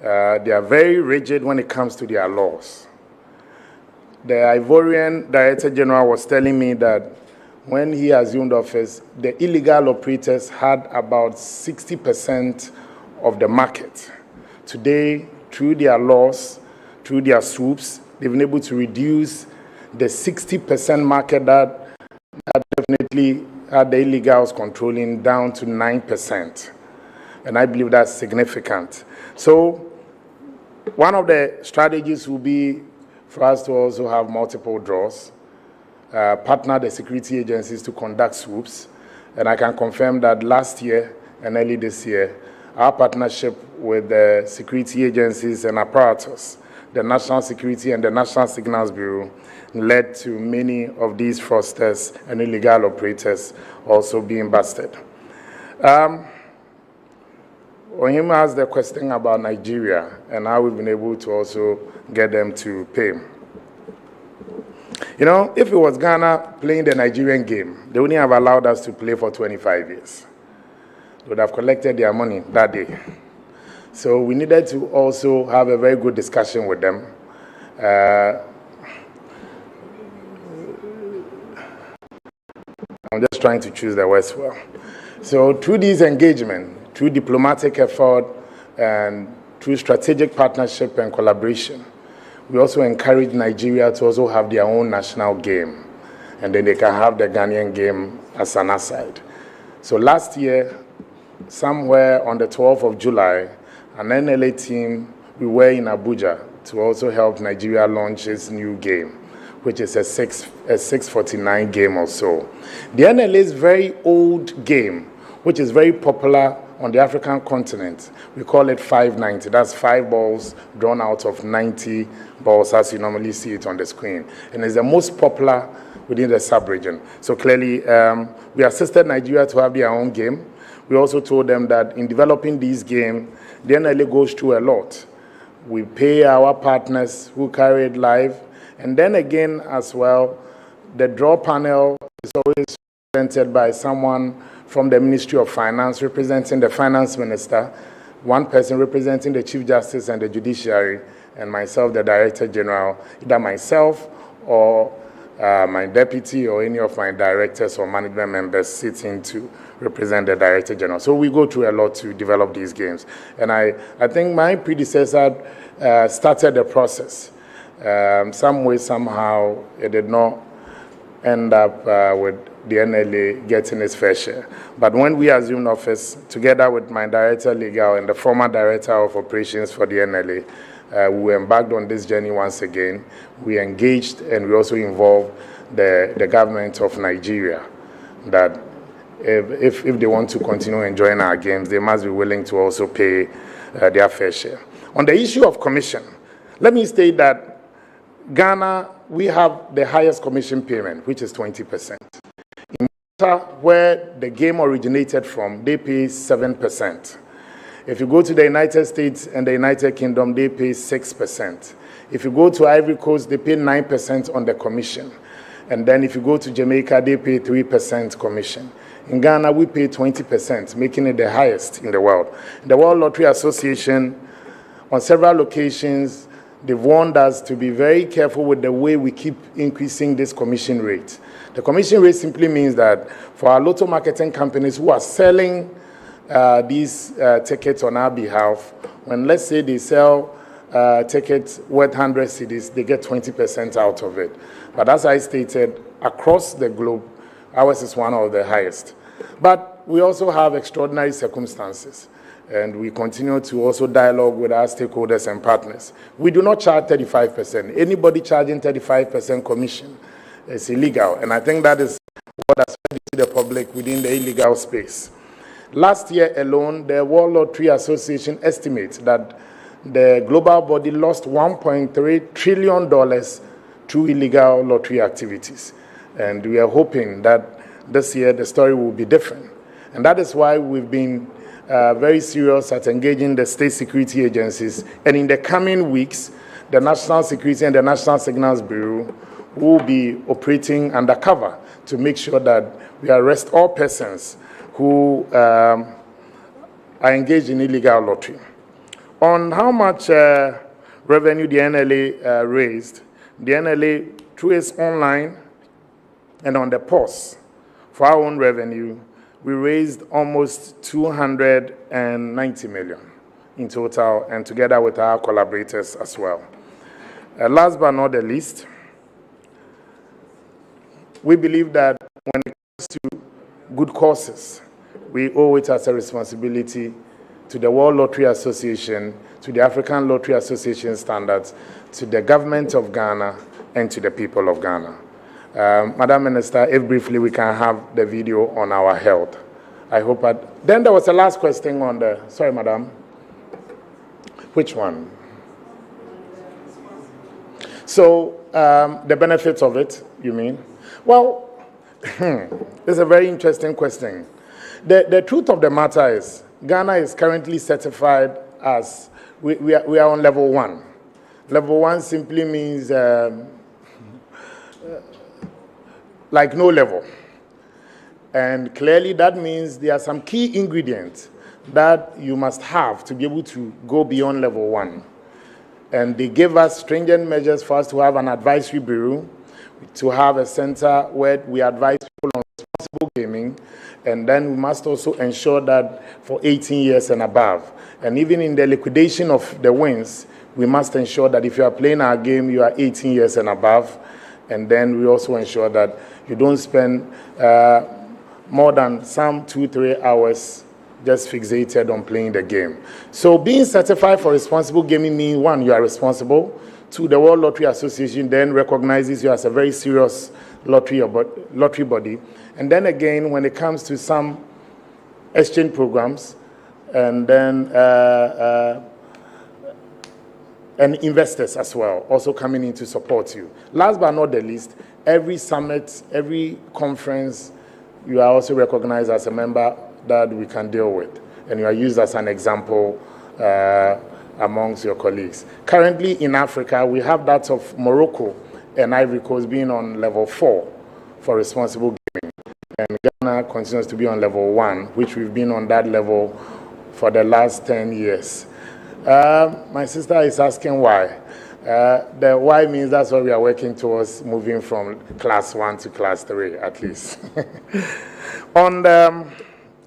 They are very rigid when it comes to their laws. The Ivorian Director General was telling me that when he assumed office, the illegal operators had about 60% of the market. Today, through their laws, through their swoops, they've been able to reduce the 60% market that definitely had the illegals controlling down to 9%. And I believe that's significant. So one of the strategies will be for us to also have multiple draws, partner the security agencies to conduct swoops. And I can confirm that last year and early this year, our partnership with the security agencies and apparatus, the National Security and the National Signals Bureau, led to many of these fraudsters and illegal operators also being busted. Ohim asked the question about Nigeria and how we've been able to also get them to pay. You know, if it was Ghana playing the Nigerian game, they wouldn't have allowed us to play for 25 years. They would have collected their money that day. So we needed to also have a very good discussion with them. I'm just trying to choose the words well. So through this engagement, through diplomatic effort, and through strategic partnership and collaboration, we also encourage Nigeria to also have their own national game, and then they can have the Ghanaian game as an aside. So last year, somewhere on the 12th of July, an NLA team, we were in Abuja to also help Nigeria launch its new game, which is a 649 game or so. The NLA's very old game, which is very popular on the African continent, we call it 590. That's 5 balls drawn out of 90 balls as you normally see it on the screen. And it's the most popular within the sub-region. So clearly, we assisted Nigeria to have their own game. We also told them that in developing these games, the NLA goes through a lot. We pay our partners who carry it live. And then again as well, the draw panel is always represented by someone from the Ministry of Finance, representing the Finance Minister, one person representing the Chief Justice and the Judiciary, and myself, the Director General, either myself or my deputy or any of my directors or management members sitting to represent the Director General. So we go through a lot to develop these games. And I think my predecessor started the process. Some way, somehow, it did not end up with the NLA getting its fair share. But when we assumed office, together with my director legal and the former director of operations for the NLA, we embarked on this journey once again. We engaged and we also involved the government of Nigeria that if they want to continue enjoying our games, they must be willing to also pay their fair share. On the issue of commission, let me state that Ghana, we have the highest commission payment, which is 20%. In Malta, where the game originated from, they pay 7%. If you go to the United States and the United Kingdom, they pay 6%. If you go to Ivory Coast, they pay 9% on the commission. And then if you go to Jamaica, they pay 3% commission. In Ghana, we pay 20%, making it the highest in the world. The World Lottery Association, on several occasions, they've warned us to be very careful with the way we keep increasing this commission rate. The commission rate simply means that for our lotto marketing companies who are selling these tickets on our behalf, when let's say they sell tickets worth 100 cedis, they get 20% out of it. But as I stated, across the globe, ours is one of the highest. But we also have extraordinary circumstances, and we continue to also dialogue with our stakeholders and partners. We do not charge 35%. Anybody charging 35% commission is illegal, and I think that is what has spread to the public within the illegal space. Last year alone, the World Lottery Association estimates that the global body lost $1.3 trillion through illegal lottery activities. And we are hoping that this year the story will be different. And that is why we've been very serious at engaging the state security agencies. And in the coming weeks, the National Security and the National Signals Bureau will be operating undercover to make sure that we arrest all persons who are engaged in illegal lottery. On how much revenue the NLA raised, the NLA, through its online and on the POS, for our own revenue, we raised almost 290 million in total, and together with our collaborators as well. Last but not the least, we believe that when it comes to good causes, we owe it as a responsibility to the World Lottery Association, to the African Lottery Association standards, to the government of Ghana, and to the people of Ghana. Madam Minister, if briefly we can have the video on our health. I hope then there was a last question on the, sorry, Madam. Which one? So, the benefits of it, you mean? Well, it's a very interesting question. The truth of the matter is, Ghana is currently certified as, we are on level 1. Level 1 simply means like no level. And clearly that means there are some key ingredients that you must have to be able to go beyond level 1. And they gave us stringent measures for us to have an advisory bureau, to have a center where we advise people on responsible gaming, and then we must also ensure that for 18 years and above. And even in the liquidation of the wins, we must ensure that if you are playing our game, you are 18 years and above. And then we also ensure that you don't spend more than some 2-3 hours just fixated on playing the game. So being certified for responsible gaming means, 1, you are responsible. 2, the World Lottery Association then recognizes you as a very serious lottery body. And then again, when it comes to some exchange programs, and then and investors as well, also coming in to support you. Last but not the least, every summit, every conference, you are also recognized as a member that we can deal with. And you are used as an example amongst your colleagues. Currently in Africa, we have that of Morocco and Ivory Coast being on level 4 for responsible gaming. And Ghana continues to be on level 1, which we've been on that level for the last 10 years. My sister is asking why. The why means that's what we are working towards, moving from class 1 to class 3, at least. On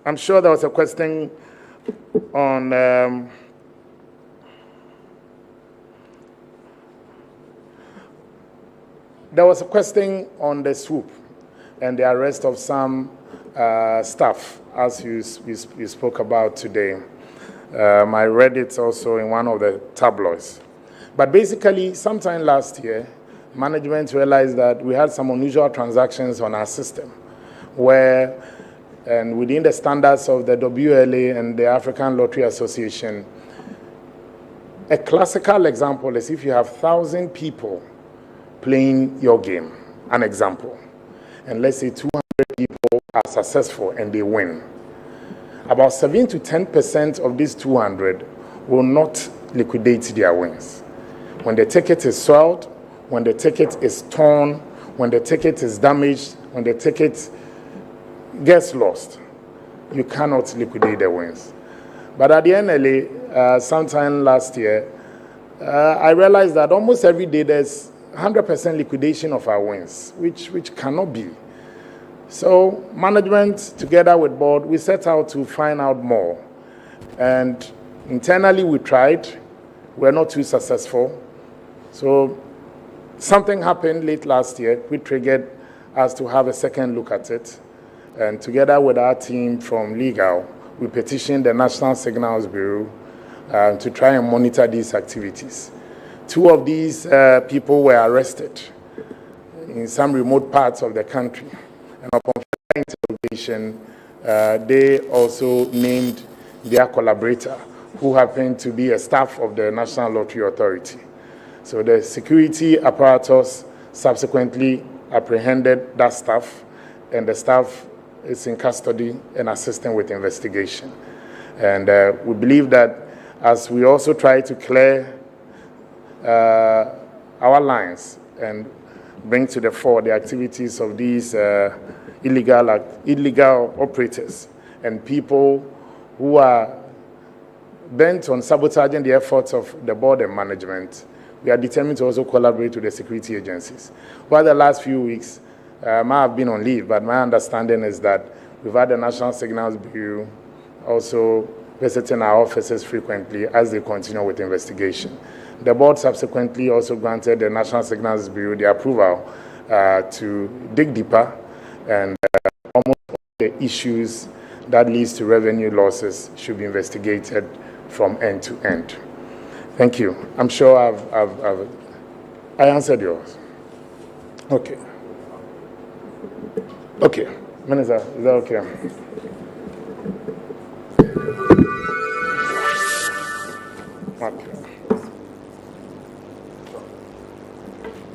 I'm sure there was a question on there was a question on the swoop. and the arrest of some staff, as you spoke about today. I read it also in one of the tabloids. But basically, sometime last year, management realized that we had some unusual transactions on our system where, and within the standards of the WLA and the African Lottery Association, a classical example is if you have 1,000 people playing your game, an example, and let's say 200 people are successful and they win. About 7 to 10% of these 200 will not liquidate their wins. When the ticket is soiled, when the ticket is torn, when the ticket is damaged, when the ticket gets lost, you cannot liquidate the wins. But at the NLA, sometime last year, I realized that almost every day there's 100% liquidation of our wins, which cannot be. So management, together with board, we set out to find out more. And internally we tried. We're not too successful. So something happened late last year, which triggered us to have a second look at it. And together with our team from legal, we petitioned the National Signals Bureau to try and monitor these activities. 2 of these people were arrested in some remote parts of the country. And upon further interrogation, they also named their collaborator, who happened to be a staff of the National Lottery Authority. So the security apparatus subsequently apprehended that staff, and the staff is in custody and assisting with investigation. And we believe that as we also try to clear our lines and bring to the fore the activities of these illegal operators and people who are bent on sabotaging the efforts of the board and management, we are determined to also collaborate with the security agencies. Over the last few weeks, I have been on leave, but my understanding is that we've had the National Signals Bureau also visiting our offices frequently as they continue with investigation. The board subsequently also granted the National Signals Bureau the approval to dig deeper, and almost all the issues that leads to revenue losses should be investigated from end to end. Thank you. I'm sure I answered yours. Okay. Okay. Minister, is that okay? Okay.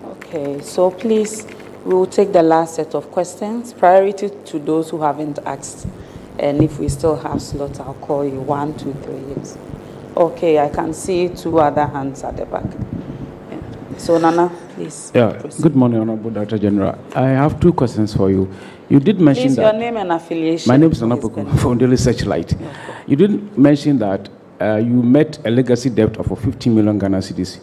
Okay, so please, we will take the last set of questions. Priority to those who haven't asked. And if we still have slots, I'll call you 1, 2, 3 years. Okay, I can see 2 other hands at the back. Yeah. So, Nana, please. Yeah. Proceed. Good morning, Honorable Director General. I have 2 questions for you. You did mention please, that. Your name and affiliation. My name is Nana Poku from Daily Searchlight. Okay. You did mention that you met a legacy debt of 15 million Ghana cedis.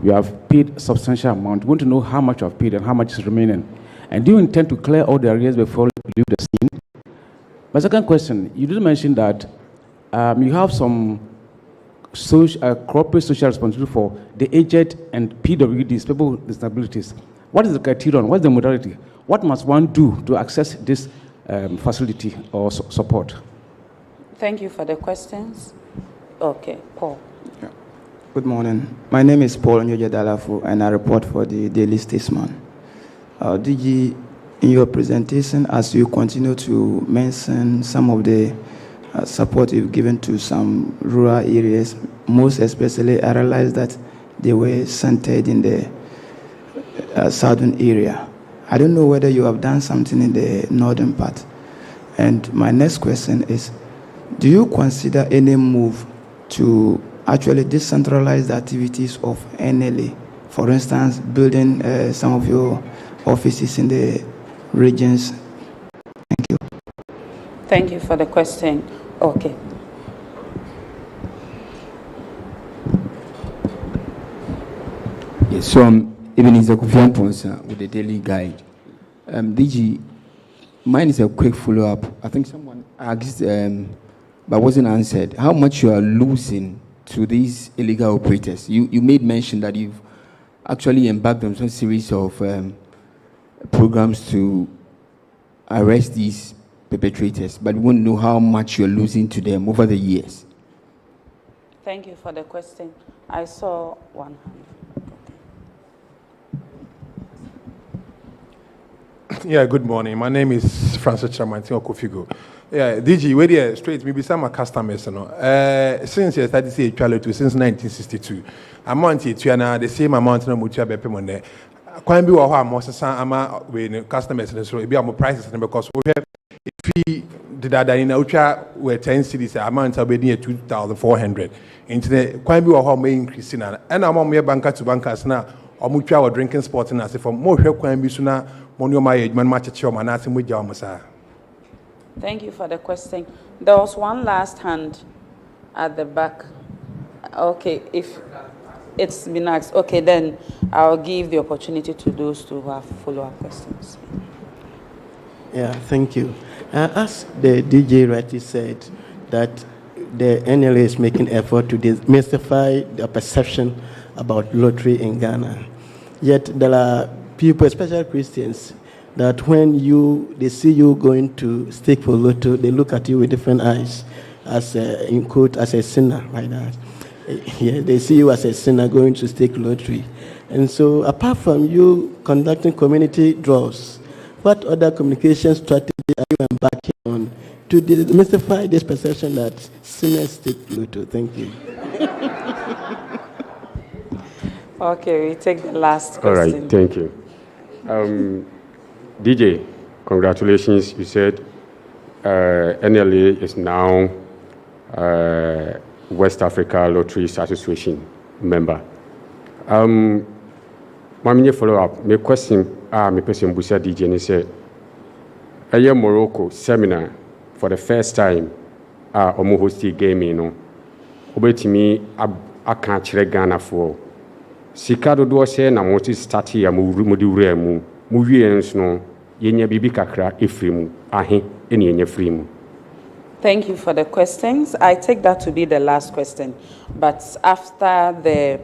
You have paid a substantial amount. We want to know how much you have paid and how much is remaining. And do you intend to clear all the arrears before you leave the scene? My second question, you did mention that you have some corporate social responsibility for the aged and PWDs, people with disabilities. What is the criterion? What is the modality? What must one do to access this facility or support? Thank you for the questions. Okay, Paul. Yeah. Good morning. My name is Paul Nyoje Dalafu, and I report for the Daily Statesman. DG, in your presentation, as you continue to mention some of the support you've given to some rural areas, most especially I realized that they were centered in the southern area. I don't know whether you have done something in the northern part. And my next question is, do you consider any move to actually decentralize the activities of NLA? For instance, building some of your offices in the regions. Thank you. Thank you for the question. Okay. Yes, so Ebenezer Kofi Amponsa with the Daily Guide. DG, mine is a quick follow-up. I think someone asked, but wasn't answered, how much you are losing to these illegal operators. You made mention that you've actually embarked on some series of programs to arrest these perpetrators, but we want to know how much you're losing to them over the years. Thank you for the question. I saw one hand. Yeah, good morning. My name is Francis Chamantin Okofigo. Yeah, DG, where you straight, maybe some of customers, since you started to say since 1962, amount to now the same amount of mutual bepemonde. Quite be what most ama when customers so it be our prices because we have if we did that in Ultra were 10 cities amount of near 2,400. Into the quite be what may increase in and I'm on banker to bankers now or mutual or drinking sports and as if for more help can be sooner. Thank you for the question. There was one last hand at the back. Okay, if it's been asked, okay, then I'll give the opportunity to those who have follow-up questions. Yeah, thank you. As the DJ rightly said, that the NLA is making effort to demystify the perception about lottery in Ghana. Yet there are people, especially Christians, that when they see you going to stake for lotto, they look at you with different eyes, as in quote, as a sinner, like that. Yeah, they see you as a sinner going to stake lottery. And so, apart from you conducting community draws, what other communication strategy are you embarking on to demystify this perception that sinners stake lotto? Thank you. Okay, we take the last question. All right, thank you. DJ, congratulations. You said NLA is now West Africa Lotteries Association member. My follow up. My question, my person Busa DJ, and said, a year Morocco seminar for the first time. Omo hosti gaming no. Obetimi I can't check Ghana for. Sika dodo se na mo ti start ya mo di wura mu mo wie no yenya bibi kakra efrimu ahe ene yenya frimu. Thank you for the questions. I take that to be the last question, but after the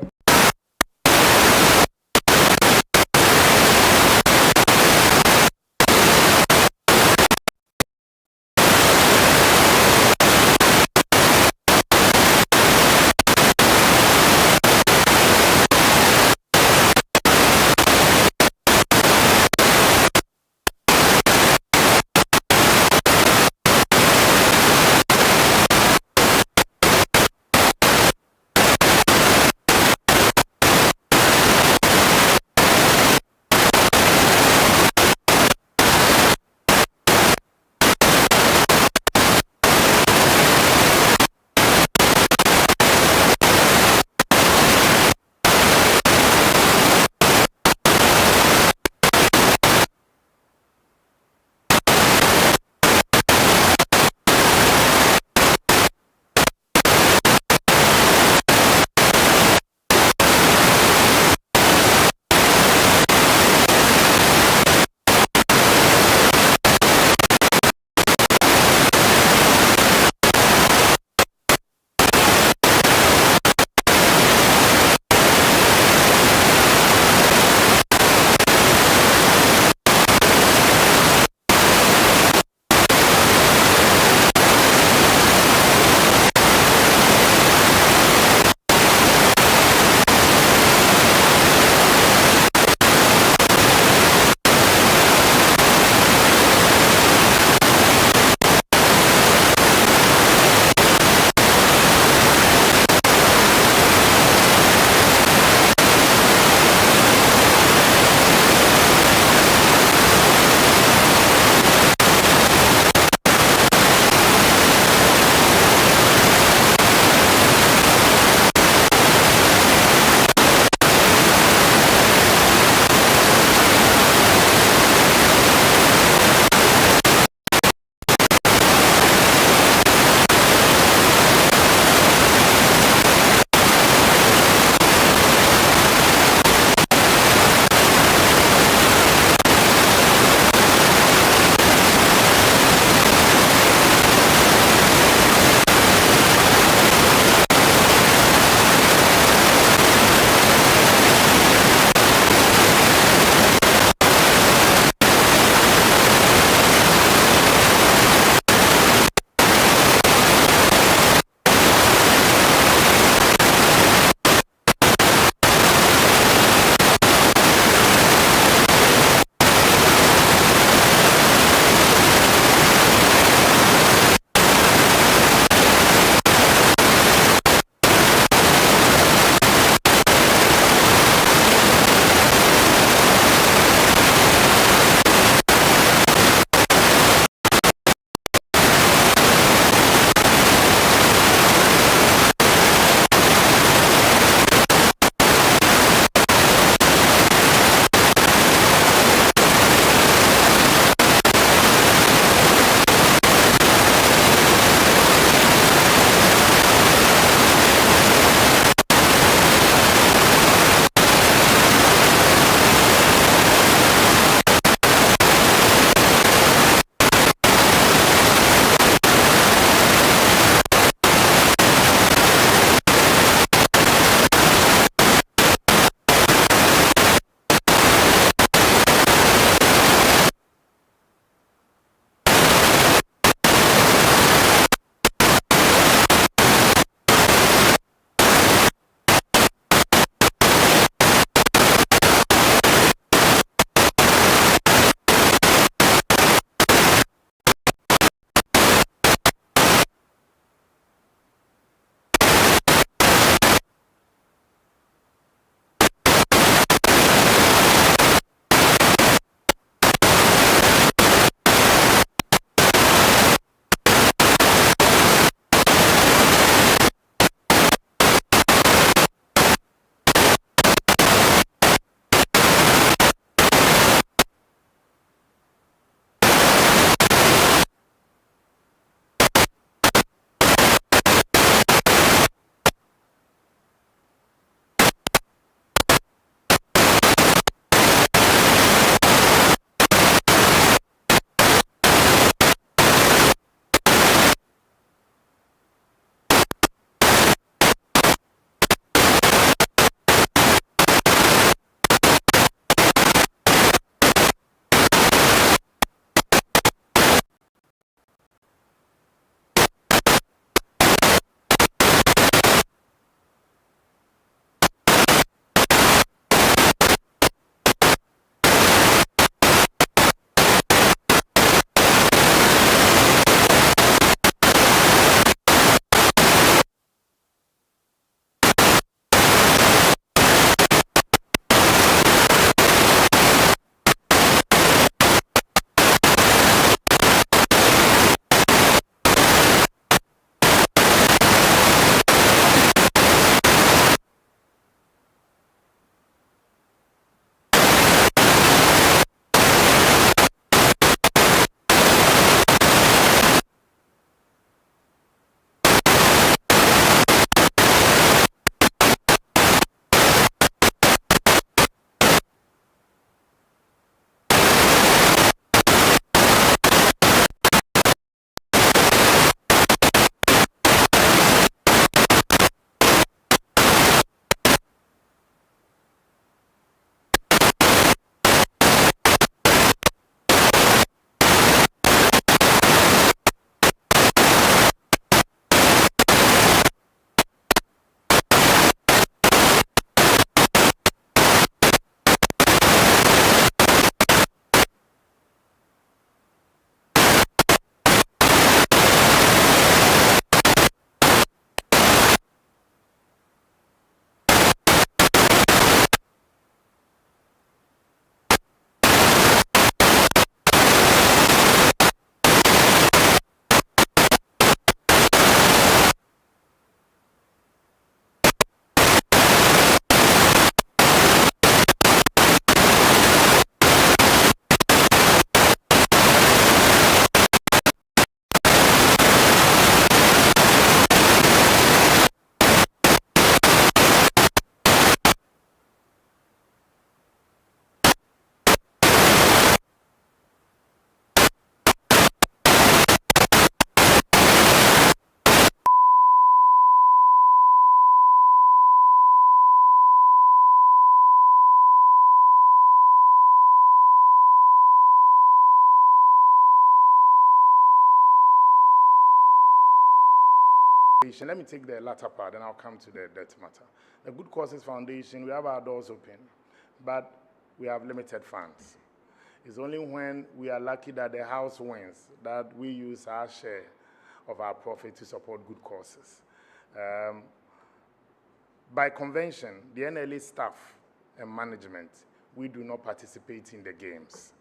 Foundation, let me take the latter part, and I'll come to the debt matter. The Good Causes Foundation, we have our doors open, but we have limited funds. It's only when we are lucky that the house wins that we use our share of our profit to support good causes. By convention, the NLA staff and management, we do not participate in the games.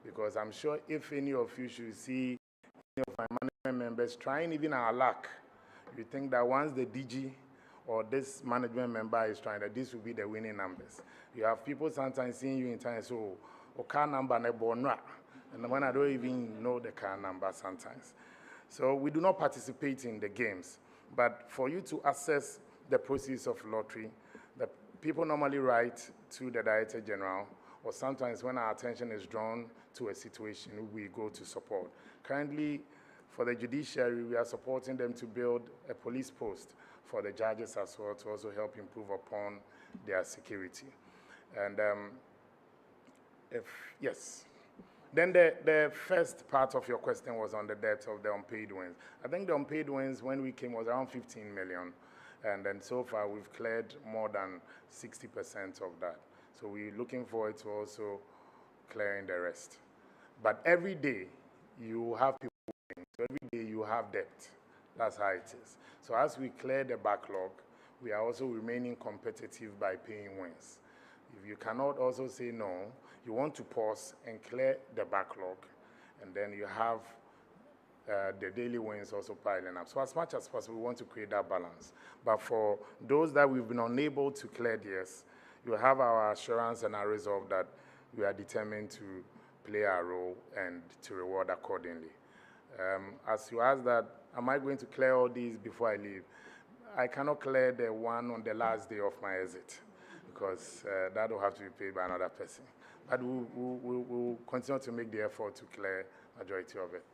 Because I'm sure if any of you should see any of my management members trying even our luck, you think that once the DG or this management member is trying, that this will be the winning numbers. You have people sometimes seeing you in time, so, car number, and when I don't even know the car number sometimes. So we do not participate in the games. But for you to assess the proceeds of lottery, the people normally write to the Director General, or sometimes when our attention is drawn to a situation, we go to support. Currently, for the judiciary, we are supporting them to build a police post for the judges as well to also help improve upon their security. And yes. Then the first part of your question was on the debt of the unpaid wins. I think the unpaid wins when we came was around 15 million. And then so far we've cleared more than 60% of that. So we're looking forward to also clearing the rest. But every day you have people paying. So every day you have debt. That's how it is. So as we clear the backlog, we are also remaining competitive by paying wins. If you cannot also say no, you want to pause and clear the backlog, and then you have the daily wins also piling up. So as much as possible, we want to create that balance. But for those that we've been unable to clear this, you have our assurance and our resolve that we are determined to play our role and to reward accordingly. As you ask that, am I going to clear all these before I leave? I cannot clear the one on the last day of my exit, because that will have to be paid by another person. But we'll continue to make the effort to clear majority of it.